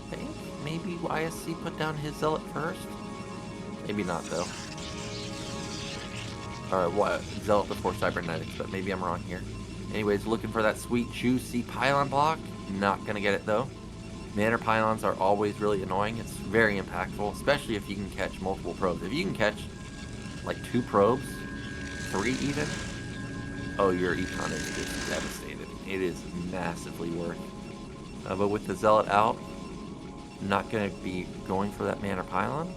think maybe YSC put down his zealot first. Maybe not though. Or what? Zealot before cybernetics, but maybe I'm wrong here. Anyways, looking for that sweet, juicy pylon block. Not going to get it, though. Manor pylons are always really annoying. It's very impactful, especially if you can catch multiple probes. If you can catch, like, 2 probes, 3 even, oh, your econ is just devastated. It is massively worth. But with the zealot out, I'm not going to be going for that manor pylon.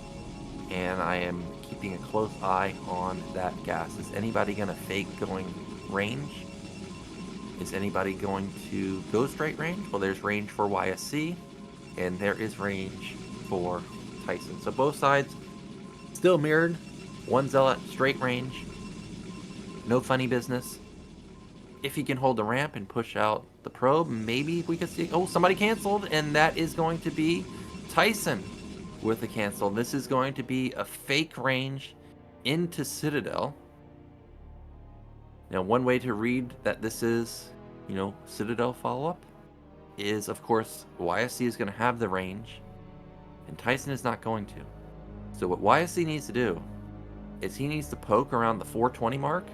And I am keeping a close eye on that gas. Is anybody going to fake going range? Is anybody going to go straight range? Well, there's range for YSC, and there is range for Tyson. So both sides still mirrored. One zealot, straight range. No funny business. If he can hold the ramp and push out the probe, maybe we could see... Oh, somebody canceled, and that is going to be Tyson with the cancel. This is going to be a fake range into Citadel. Now, one way to read that this is, you know, Citadel follow-up is, of course, YSC is going to have the range, and Tyson is not going to. So what YSC needs to do is he needs to poke around the 420 mark,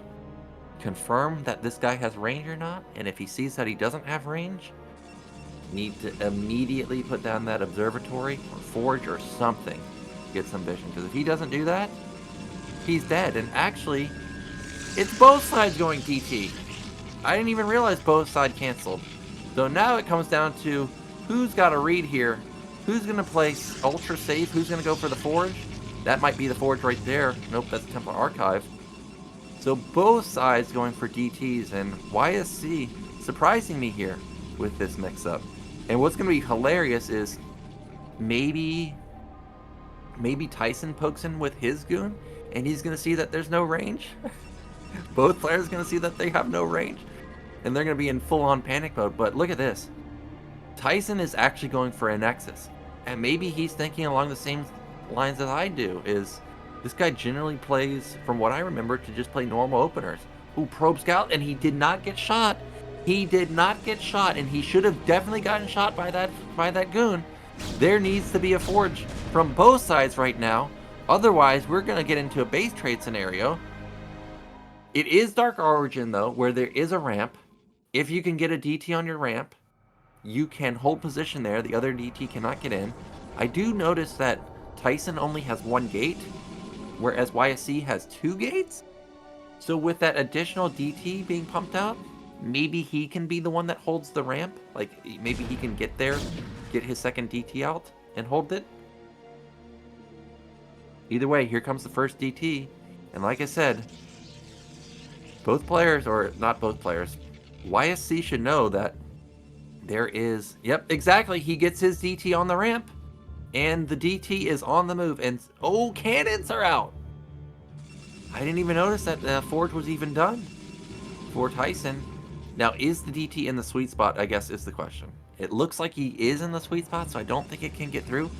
confirm that this guy has range or not, and if he sees that he doesn't have range, need to immediately put down that observatory or forge or something to get some vision. Because if he doesn't do that, he's dead. And actually, it's both sides going DT. I didn't even realize both sides canceled. So now it comes down to who's got a read here. Who's going to place ultra safe? Who's going to go for the forge? That might be the forge right there. Nope, that's Templar Archive. So both sides going for DTs, and YSC surprising me here with this mix-up. And what's going to be hilarious is maybe Tyson pokes in with his goon, and he's going to see that there's no range. Both players are going to see that they have no range, and they're going to be in full-on panic mode. But look at this. Tyson is actually going for a Nexus, and maybe he's thinking along the same lines that I do, is this guy generally plays, from what I remember, to just play normal openers. Ooh, probe scout, and he did not get shot. He did not get shot, and he should have definitely gotten shot by that goon. There needs to be a forge from both sides right now. Otherwise, we're going to get into a base trade scenario. It is Dark Origin, though, where there is a ramp. If you can get a DT on your ramp, you can hold position there. The other DT cannot get in. I do notice that Tyson only has 1 gate, whereas YSC has 2 gates. So with that additional DT being pumped out, maybe he can be the one that holds the ramp. Like, maybe he can get there, get his second DT out, and hold it. Either way, here comes the first DT. And like I said, both players, or not both players, YSC should know that there is... Yep, exactly. He gets his DT on the ramp, and the DT is on the move. And, oh, cannons are out. I didn't even notice that forge was even done for Tyson. Now, is the DT in the sweet spot, I guess, is the question. It looks like he is in the sweet spot, so I don't think it can get through.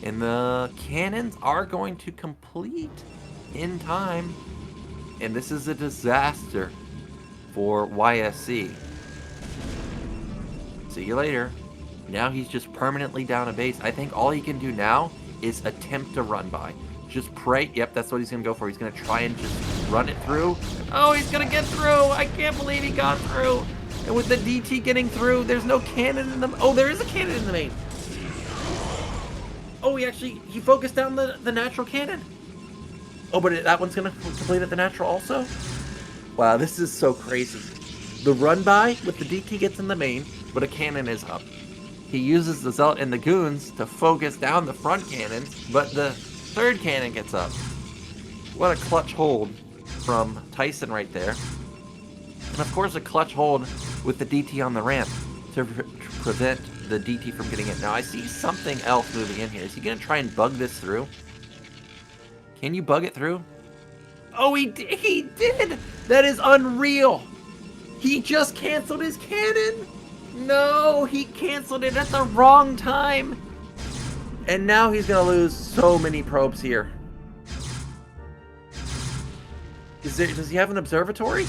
And the cannons are going to complete in time. And this is a disaster for YSC. See you later. Now he's just permanently down a base. I think all he can do now is attempt to run by. Just pray. Yep, that's what he's going to go for. He's going to try and just run it through. Oh, he's going to get through. I can't believe he got through. And with the DT getting through, there's no cannon in the... Oh, there is a cannon in the main. Oh, he focused down the natural cannon. Oh, but that one's going to complete at the natural also? Wow, this is so crazy. The run by with the DT gets in the main, but a cannon is up. He uses the Zealot and the Goons to focus down the front cannons, but the third cannon gets up. What a clutch hold from Tyson right there. And of course a clutch hold with the DT on the ramp to prevent the DT from getting in. Now I see something else moving in here. Is he going to try and bug this through? Can you bug it through? Oh, he did! That is unreal! He just canceled his cannon! No, he canceled it at the wrong time! And now he's going to lose so many probes here. Does he have an observatory?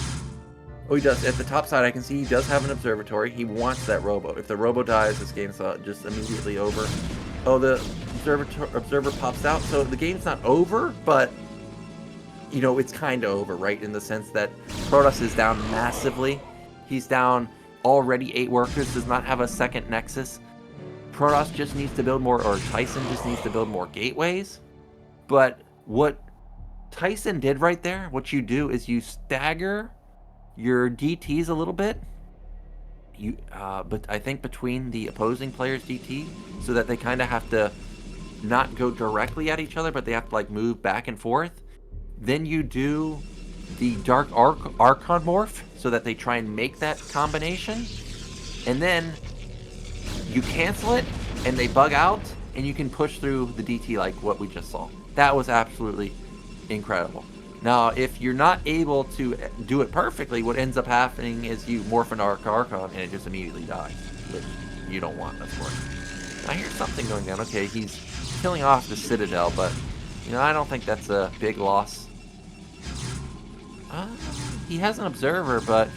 Oh, he does. At the top side, I can see he does have an observatory. He wants that robo. If the robo dies, this game's just immediately over. Oh, the observer pops out. So the game's not over, but, you know, it's kind of over, right? In the sense that Protoss is down massively. He's down already 8 workers, does not have a second Nexus. Protoss just needs to build more, or Tyson just needs to build more gateways. But what Tyson did right there, what you do is you stagger your DTs a little bit, but I think between the opposing players' DT, so that they kind of have to not go directly at each other, but they have to like move back and forth. Then you do the Dark Archon morph, so that they try and make that combination, and then you cancel it, and they bug out, and you can push through the DT like what we just saw. That was absolutely incredible. Now, if you're not able to do it perfectly, what ends up happening is you morph an Archon and it just immediately dies, which you don't want, of course. I hear something going down. Okay, he's killing off the Citadel, but, you know, I don't think that's a big loss. He has an observer, but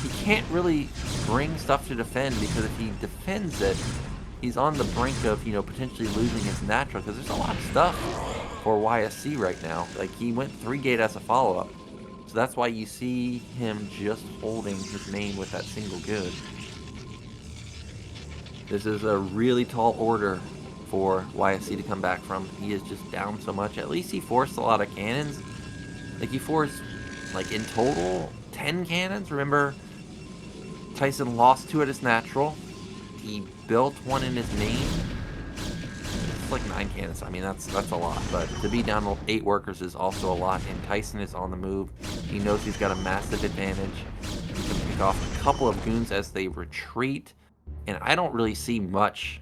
he can't really bring stuff to defend, because if he defends it, he's on the brink of, you know, potentially losing his natural, because there's a lot of stuff for YSC right now. Like, he went 3 gate as a follow-up, so that's why you see him just holding his main with that single good. This is a really tall order for YSC to come back from. He is just down so much. At least he forced a lot of cannons. Like, he forced, like, in total 10 cannons. Remember, Tyson lost 2 at his natural. He built 1 in his main. It's like 9 cannons. I mean, that's a lot. But to be down 8 workers is also a lot. And Tyson is on the move. He knows he's got a massive advantage. He can pick off a couple of goons as they retreat. And I don't really see much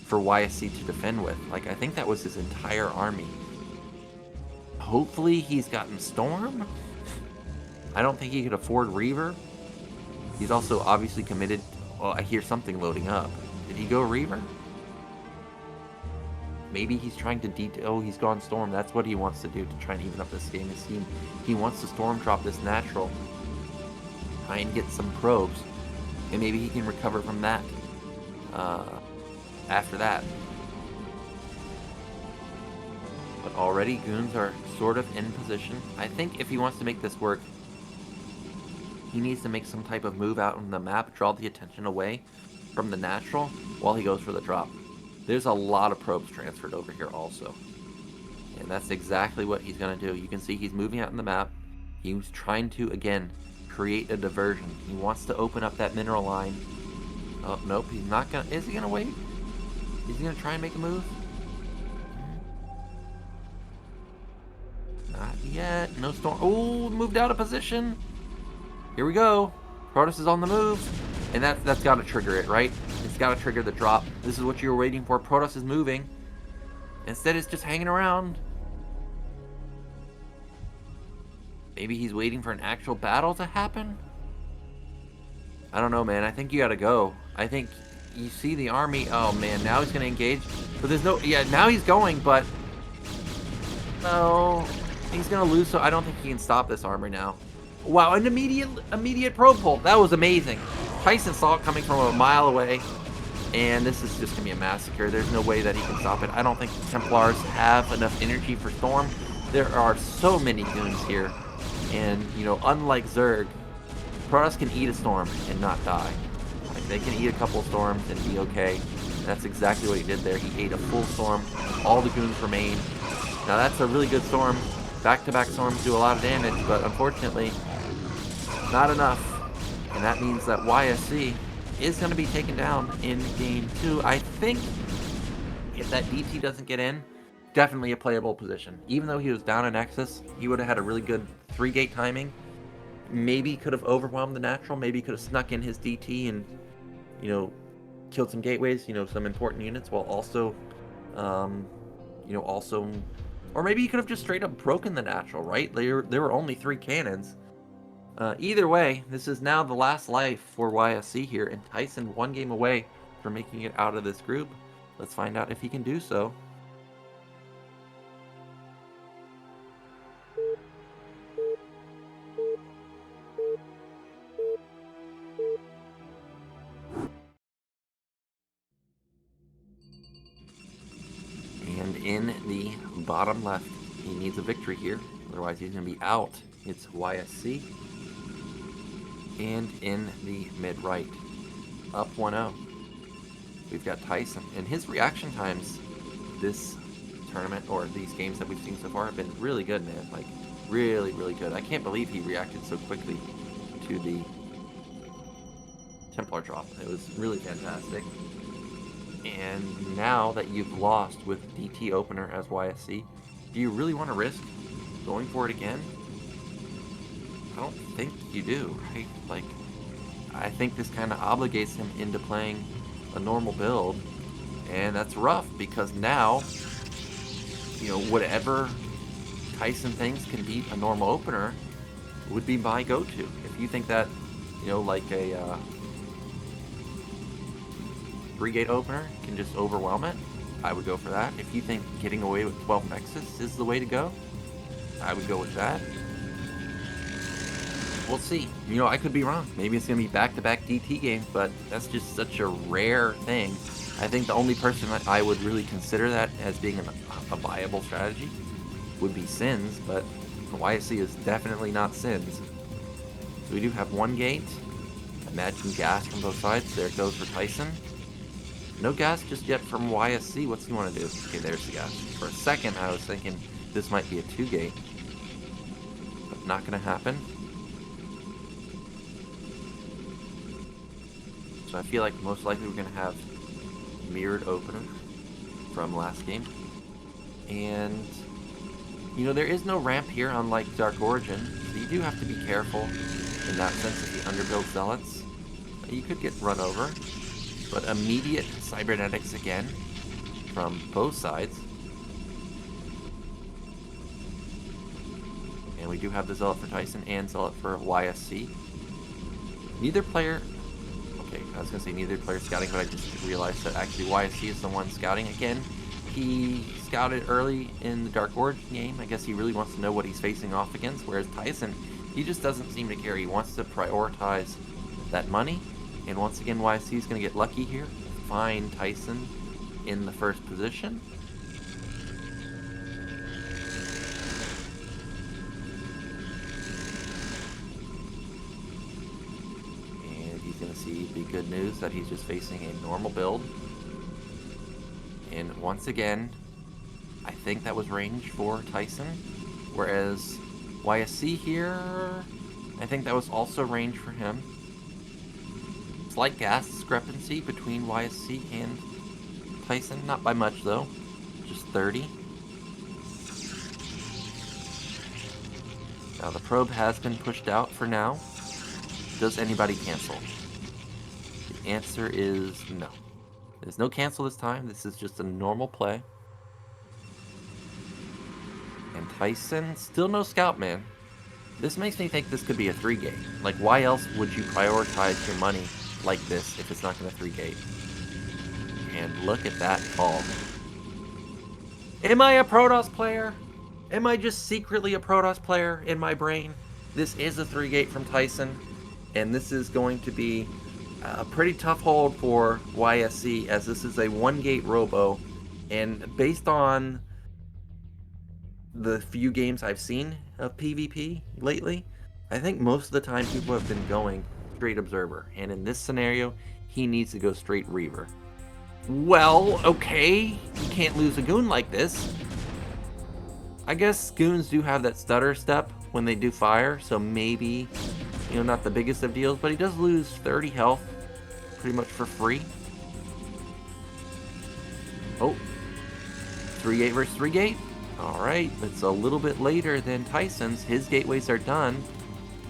for YSC to defend with. Like, I think that was his entire army. Hopefully he's gotten Storm. I don't think he could afford Reaver. He's also obviously committed. Well, I hear something loading up. Did he go Reaver? Maybe he's trying to oh, he's gone Storm. That's what he wants to do to try and even up this game. He wants to Storm drop this natural, try and get some probes, and maybe he can recover from that after that. But already goons are sort of in position. I think if he wants to make this work, he needs to make some type of move out on the map, draw the attention away from the natural while he goes for the drop. There's a lot of probes transferred over here also. And that's exactly what he's going to do. You can see he's moving out on the map. He's trying to, again, create a diversion. He wants to open up that mineral line. Oh, nope, he's not going to. Is he going to wait? Is he going to try and make a move? Not yet. No Storm. Oh, moved out of position. Here we go. Protoss is on the move. And that's got to trigger it, right? It's got to trigger the drop. This is what you were waiting for. Protoss is moving. Instead, it's just hanging around. Maybe he's waiting for an actual battle to happen? I don't know, man. I think you got to go. I think you see the army. Oh, man. Now he's going to engage. But there's no... Yeah, now he's going, but... No. He's going to lose, so I don't think he can stop this armor now. Wow, an immediate probe pull. That was amazing. Tyson saw it coming from a mile away, and this is just going to be a massacre. There's no way that he can stop it. I don't think Templars have enough energy for Storm. There are so many goons here, and, you know, unlike Zerg, Protoss can eat a Storm and not die. Like, they can eat a couple of Storms and be okay. And that's exactly what he did there. He ate a full Storm. All the goons remain. Now, that's a really good Storm. Back-to-back Storms do a lot of damage, but unfortunately, not enough. And that means that YSC is going to be taken down in game 2. I think if that DT doesn't get in, definitely a playable position. Even though he was down in Nexus, he would have had a really good 3-gate timing. Maybe could have overwhelmed the natural. Maybe could have snuck in his DT and, you know, killed some gateways, you know, some important units, while also, you know, also, or maybe he could have just straight up broken the natural, right? There were only 3 cannons. Either way, this is now the last life for YSC here, and Tyson 1 game away from making it out of this group. Let's find out if he can do so. And in the bottom left, he needs a victory here, otherwise he's going to be out. It's YSC. And in the mid right, up 1-0, we've got Tyson. And his reaction times this tournament, or these games that we've seen so far, have been really good, man. Like, really, really good. I can't believe he reacted so quickly to the Templar drop. It was really fantastic. And now that you've lost with DT opener as YSC, do you really want to risk going for it again? I don't think you do, right? Like, I think this kind of obligates him into playing a normal build, and that's rough because now, you know, whatever Tyson thinks can beat a normal opener would be my go-to. If you think that, you know, like a 3-gate opener can just overwhelm it, I would go for that. If you think getting away with 12 Nexus is the way to go, I would go with that. We'll see. You know, I could be wrong. Maybe it's going to be back-to-back DT games, but that's just such a rare thing. I think the only person that I would really consider that as being a viable strategy would be Sins, but YSC is definitely not Sins. So we do have 1 gate. Imagine gas from both sides. There it goes for Tyson. No gas just yet from YSC. What's he want to do? Okay, there's the gas. For a second, I was thinking this might be a 2-gate, but not going to happen. So I feel like most likely we're going to have mirrored opener from last game. And, you know, there is no ramp here, unlike Dark Origin, so you do have to be careful in that sense of the underbuild zealots. You could get run over, but immediate cybernetics again from both sides. And we do have the zealot for Tyson and zealot for YSC. Neither player... Okay, I was going to say neither player scouting, but I just realized that actually YSC is the one scouting. Again, he scouted early in the Dark Origin game. I guess he really wants to know what he's facing off against, whereas Tyson, he just doesn't seem to care. He wants to prioritize that money. And once again, YSC is going to get lucky here. Find Tyson in the first position. And he's going to see the good news that he's just facing a normal build. And once again, I think that was range for Tyson. Whereas YSC here, I think that was also range for him. Slight gas discrepancy between YSC and Tyson. Not by much, though. Just 30. Now, the probe has been pushed out for now. Does anybody cancel? The answer is no. There's no cancel this time. This is just a normal play. And Tyson, still no scout, man. This makes me think this could be a 3-gate. Like, why else would you prioritize your money like this if it's not going to 3-gate? And look at that call. Am I a Protoss player? Am I just secretly a Protoss player in my brain? This is a 3-gate from Tyson, and this is going to be a pretty tough hold for YSC, as this is a 1-gate robo, and based on the few games I've seen of PvP lately, I think most of the time people have been going straight Observer, and in this scenario, he needs to go straight Reaver. Well, okay, you can't lose a goon like this. I guess goons do have that stutter step when they do fire, so maybe, you know, not the biggest of deals, but he does lose 30 health pretty much for free. Oh, 3 gate versus 3 gate. All right, it's a little bit later than Tyson's. His gateways are done,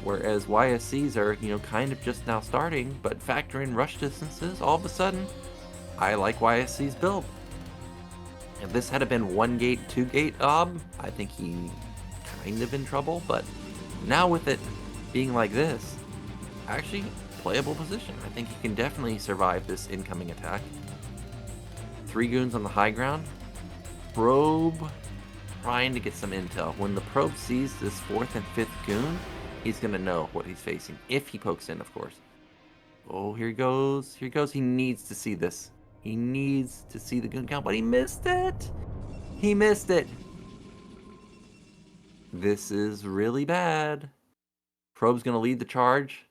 whereas YSC's are, you know, kind of just now starting. But factor in rush distances, all of a sudden, I like YSC's build. If this had been 1 gate, 2 gate I think he kind of in trouble. But now with it being like this, actually playable position. I think he can definitely survive this incoming attack. 3 goons on the high ground. Probe trying to get some intel. When the probe sees this 4th and 5th goon, he's gonna know what he's facing. If he pokes in, of course. Oh, here he goes. Here he goes. He needs to see this. He needs to see the goon count, but he missed it. He missed it. This is really bad. Probe's gonna lead the charge.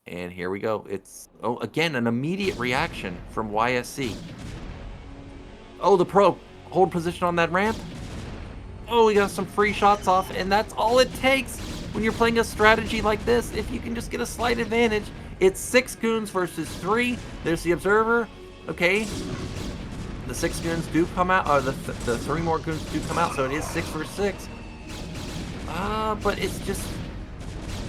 And here we go. It's, oh, again, an immediate reaction from YSC. Oh, the probe. Hold position on that ramp. Oh, we got some free shots off, and that's all it takes when you're playing a strategy like this. If you can just get a slight advantage. It's 6 goons versus 3. There's the observer. Okay. The 6 goons do come out, or the 3 more goons do come out, so it is 6 versus 6. But it's just,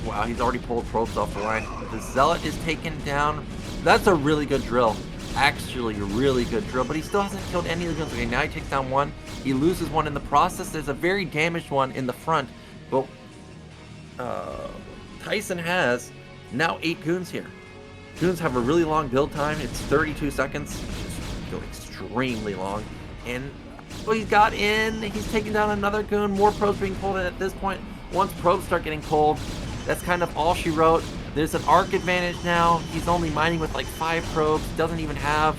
wow, he's already pulled probes off the line. The Zealot is taken down. That's a really good drill. Actually, a really good drill, but he still hasn't killed any of the goons. Okay, now he takes down 1. He loses 1 in the process. There's a very damaged one in the front. But Tyson has now 8 goons here. Goons have a really long build time. It's 32 seconds. It's extremely long. And oh, he's got in. He's taking down another goon. More probes being pulled in at this point. Once probes start getting pulled, that's kind of all she wrote. There's an arc advantage now. He's only mining with like 5 probes. Doesn't even have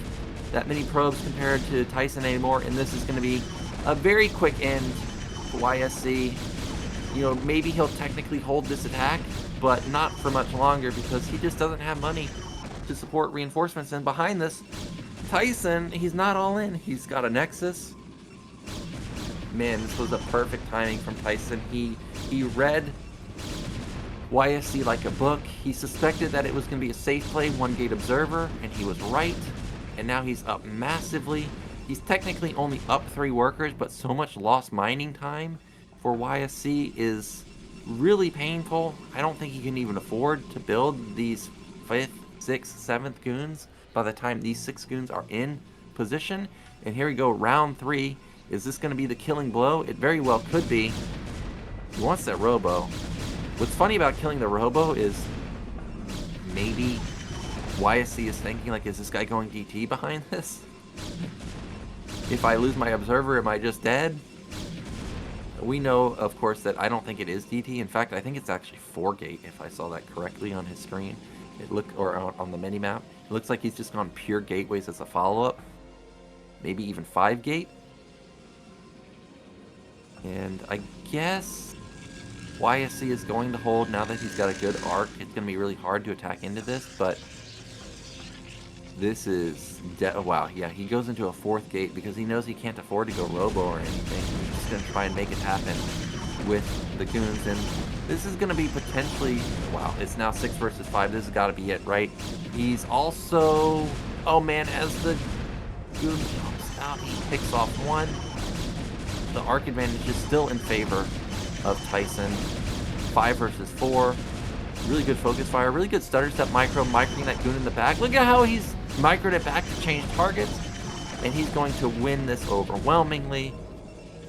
that many probes compared to Tyson anymore. And this is going to be a very quick end for YSC. You know, maybe he'll technically hold this attack, but not for much longer because he just doesn't have money to support reinforcements. And behind this, Tyson, he's not all in. He's got a Nexus. Man, this was a perfect timing from Tyson. He read YSC like a book. He suspected that it was going to be a safe play, 1 gate observer, and he was right. And now he's up massively. He's technically only up 3 workers, but so much lost mining time for YSC is really painful. I don't think he can even afford to build these 5th, 6th, 7th goons by the time these 6 goons are in position. And here we go, round 3. Is this going to be the killing blow? It very well could be. He wants that Robo. What's funny about killing the Robo is maybe YSC is thinking, like, is this guy going DT behind this? If I lose my observer, am I just dead? We know, of course, that I don't think it is DT. In fact, I think it's actually 4 gate, if I saw that correctly on his screen. Or on the mini-map. It looks like he's just gone pure gateways as a follow-up. Maybe even 5 gate. And I guess YSC is going to hold now that he's got a good arc. It's going to be really hard to attack into this, but this is... wow, yeah, he goes into a 4th gate because he knows he can't afford to go Robo or anything. He's just going to try and make it happen with the goons, and this is going to be potentially... wow, it's now 6 versus 5. This has got to be it, right? He's also... oh man, as the goon jumps out, he picks off 1. The arc advantage is still in favor of Tyson. 5 versus 4. Really good focus fire. Really good stutter step microing that goon in the back. Look at how he's microed it back to change targets. And he's going to win this overwhelmingly.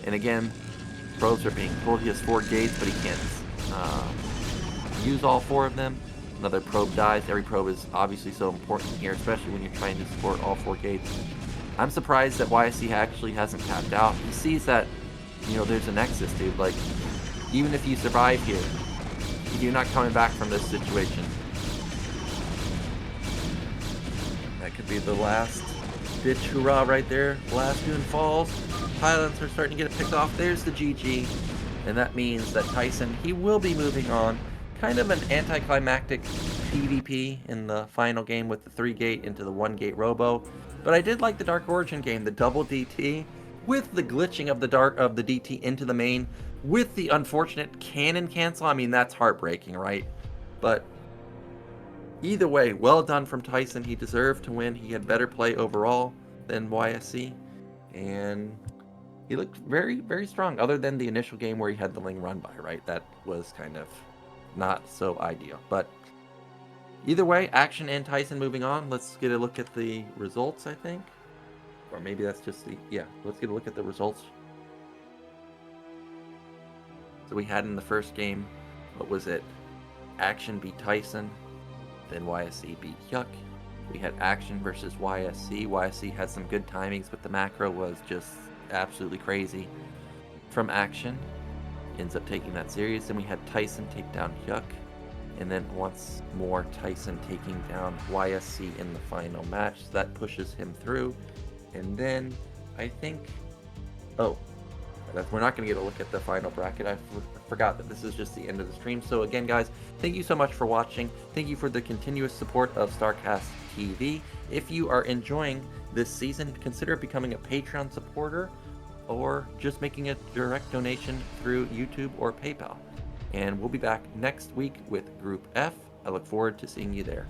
And again, probes are being pulled. He has 4 gates, but he can't use all 4 of them. Another probe dies. Every probe is obviously so important here, especially when you're trying to support all 4 gates. I'm surprised that YSC actually hasn't tapped out. He sees that, you know, there's a Nexus, dude. Like, even if you survive here, you're not coming back from this situation. That could be the last bitch hurrah right there. Last goon falls. Pilots are starting to get it picked off. There's the GG. And that means that Tyson, he will be moving on. Kind of an anticlimactic PvP in the final game with the 3 gate into the 1 gate Robo. But I did like the Dark Origin game, the double DT, with the glitching of the DT into the main, with the unfortunate cannon cancel. I mean, that's heartbreaking, right? But either way, well done from Tyson. He deserved to win. He had better play overall than YSC. And he looked very, very strong, other than the initial game where he had the Ling run by, right? That was kind of not so ideal. But either way, Action and Tyson moving on. Let's get a look at the results, I think. Or maybe that's just the... Yeah, let's get a look at the results. So we had in the first game, what was it? Action beat Tyson, then YSC beat Hyuk. We had Action versus YSC. YSC had some good timings, but the macro was just absolutely crazy from Action. Ends up taking that series. Then we had Tyson take down Hyuk. And then once more, Tyson taking down YSC in the final match. So that pushes him through. And then I think... Oh, we're not going to get a look at the final bracket. I forgot that this is just the end of the stream. So again, guys, thank you so much for watching. Thank you for the continuous support of StarCast TV. If you are enjoying this season, consider becoming a Patreon supporter or just making a direct donation through YouTube or PayPal. And we'll be back next week with Group F. I look forward to seeing you there.